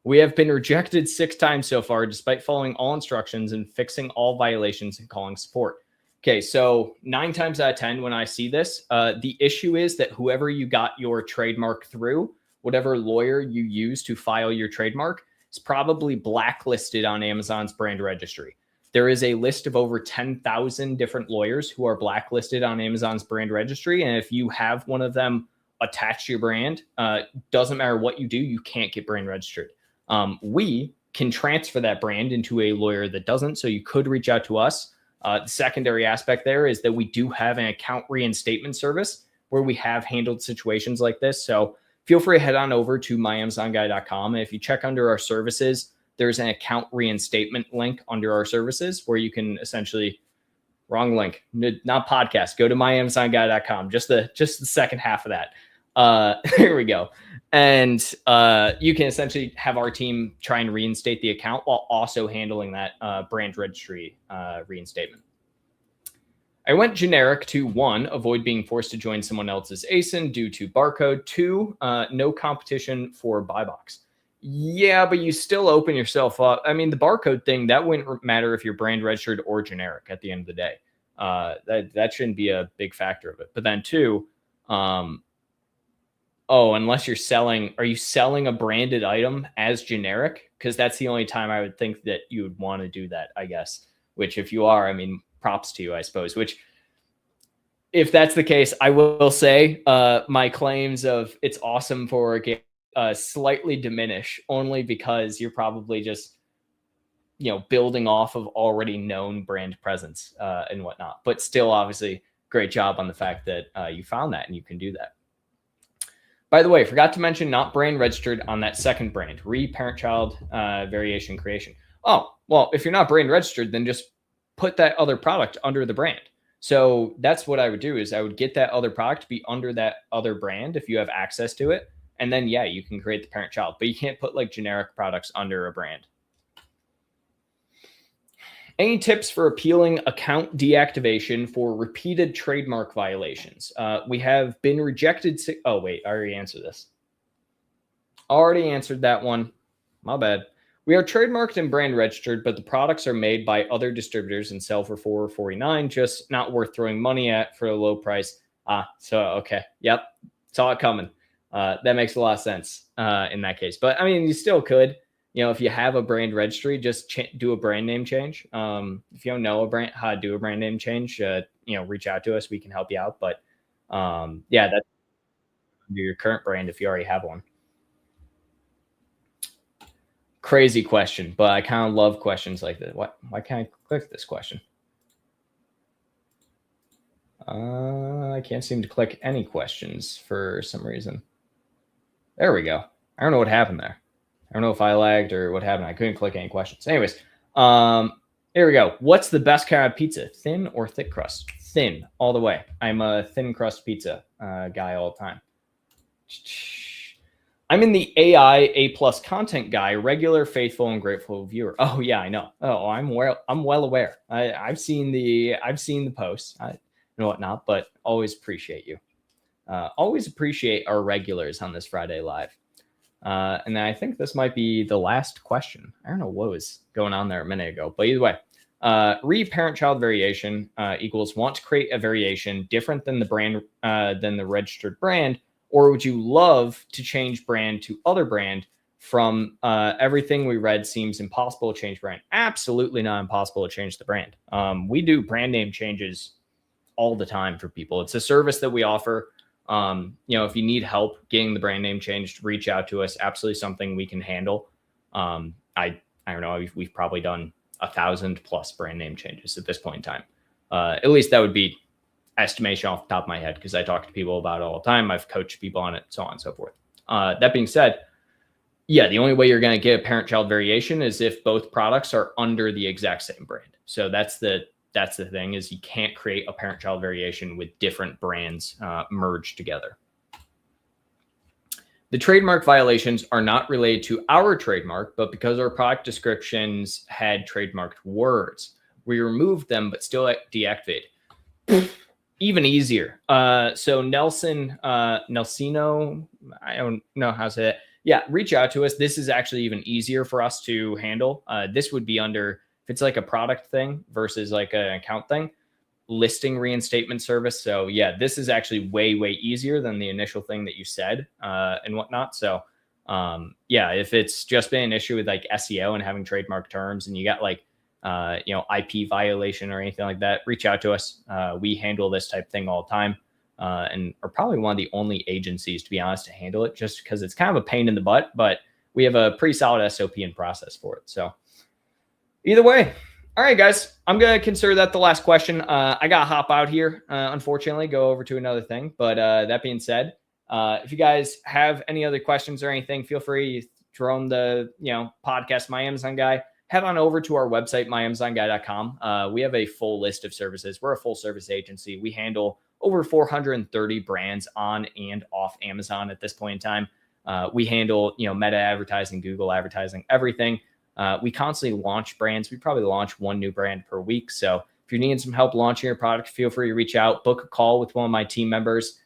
We have been rejected 6 times so far, despite following all instructions and fixing all violations and calling support. Okay, so 9 times out of 10, when I see this, the issue is that whoever you got your trademark through, whatever lawyer you use to file your trademark, is probably blacklisted on Amazon's brand registry. There is a list of over 10,000 different lawyers who are blacklisted on Amazon's brand registry. And if you have one of them attached to your brand, doesn't matter what you do, you can't get brand registered. We can transfer that brand into a lawyer that doesn't. So you could reach out to us. The secondary aspect there is that we do have an account reinstatement service where we have handled situations like this. So feel free to head on over to myamazonguy.com. And if you check under our services, there's an account reinstatement link under our services where you can essentially, wrong link, not podcast, go to myamazonguy.com, just the second half of that. There we go. And you can essentially have our team try and reinstate the account while also handling that brand registry reinstatement. I went generic to 1, avoid being forced to join someone else's ASIN due to barcode. 2, no competition for buy box. Yeah, but you still open yourself up. I mean, the barcode thing, that wouldn't matter if you're brand registered or generic at the end of the day. That shouldn't be a big factor of it. But then 2, unless you're selling, are you selling a branded item as generic? Because that's the only time I would think that you would want to do that, I guess. Which if you are, I mean, props to you, I suppose. Which, if that's the case, I will say my claims of it's awesome for a game slightly diminish, only because you're probably just, building off of already known brand presence and whatnot. But still, obviously, great job on the fact that you found that and you can do that. By the way, forgot to mention not brand registered on that second brand, parent-child variation creation. oh, well, if you're not brand registered, then just put that other product under the brand. So that's what I would do is I would get that other product to be under that other brand if you have access to it. And then, yeah, you can create the parent child, but you can't put like generic products under a brand. Any tips for appealing account deactivation for repeated trademark violations? We have been rejected. Oh, wait, I already answered this. Already answered that one. My bad. We are trademarked and brand registered, but the products are made by other distributors and sell for $4.49, just not worth throwing money at for a low price. So, okay. Yep. Saw it coming. That makes a lot of sense in that case. But I mean, you still could, if you have a brand registry, just do a brand name change. If you don't know how to do a brand name change, reach out to us. We can help you out. But yeah, that's your current brand if you already have one. Crazy question, but I kind of love questions like that. Why can't I click this question? I can't seem to click any questions for some reason. There we go. I don't know what happened there. I don't know if I lagged or what happened. I couldn't click any questions. Anyways, here we go. What's the best kind of pizza? Thin or thick crust? Thin all the way. I'm a thin crust pizza guy all the time. I'm in the AI A+ content guy, regular, faithful, and grateful viewer. Oh yeah, I know. Oh, I'm well aware. I've seen the posts and whatnot, but always appreciate you. Always appreciate our regulars on this Friday live. And I think this might be the last question. I don't know what was going on there a minute ago, but either way, parent-child variation equals want to create a variation different than the brand than the registered brand. Or would you love to change brand to other brand? From everything we read seems impossible to change brand. Absolutely not impossible to change the brand. We do brand name changes all the time for people. It's a service that we offer. If you need help getting the brand name changed, reach out to us. Absolutely something we can handle. I don't know. We've probably done 1,000+ brand name changes at this point in time. At least that would be estimation off the top of my head, because I talk to people about it all the time. I've coached people on it, so on and so forth. That being said, yeah, the only way you're going to get a parent-child variation is if both products are under the exact same brand. So that's the thing, is you can't create a parent-child variation with different brands merged together. The trademark violations are not related to our trademark, but because our product descriptions had trademarked words, we removed them, but still deactivated. Even easier. So Nelsino, I don't know how to say it. Yeah, reach out to us. This is actually even easier for us to handle. This would be under, if it's like a product thing versus like an account thing, listing reinstatement service. So yeah, this is actually way, way easier than the initial thing that you said and whatnot. So yeah, if it's just been an issue with like SEO and having trademark terms and you got like, IP violation or anything like that, reach out to us. We handle this type of thing all the time and are probably one of the only agencies, to be honest, to handle it, just because it's kind of a pain in the butt, but we have a pretty solid SOP and process for it. So either way, all right, guys, I'm going to consider that the last question. I got to hop out here, unfortunately, go over to another thing. But that being said, if you guys have any other questions or anything, feel free to throw in the, podcast, My Amazon Guy. Head on over to our website, myamazonguy.com. We have a full list of services. We're a full service agency. We handle over 430 brands on and off Amazon at this point in time. We handle, meta advertising, Google advertising, everything. We constantly launch brands. We probably launch one new brand per week. So if you're needing some help launching your product, feel free to reach out, book a call with one of my team members.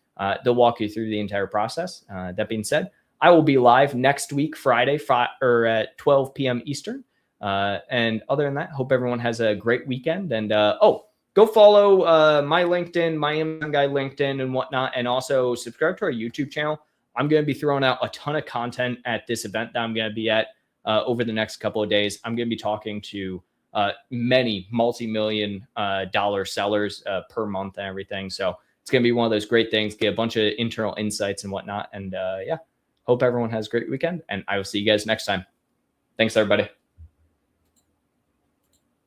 They'll walk you through the entire process. That being said, I will be live next week, Friday, at 12 p.m. Eastern. And other than that, hope everyone has a great weekend. And go follow my LinkedIn, my Amazon Guy LinkedIn and whatnot, and also subscribe to our YouTube channel. I'm going to be throwing out a ton of content at this event that I'm going to be at over the next couple of days. I'm going to be talking to many multi-million dollar sellers per month and everything. So it's going to be one of those great things, get a bunch of internal insights and whatnot. And yeah, hope everyone has a great weekend, and I will see you guys next time. Thanks, everybody.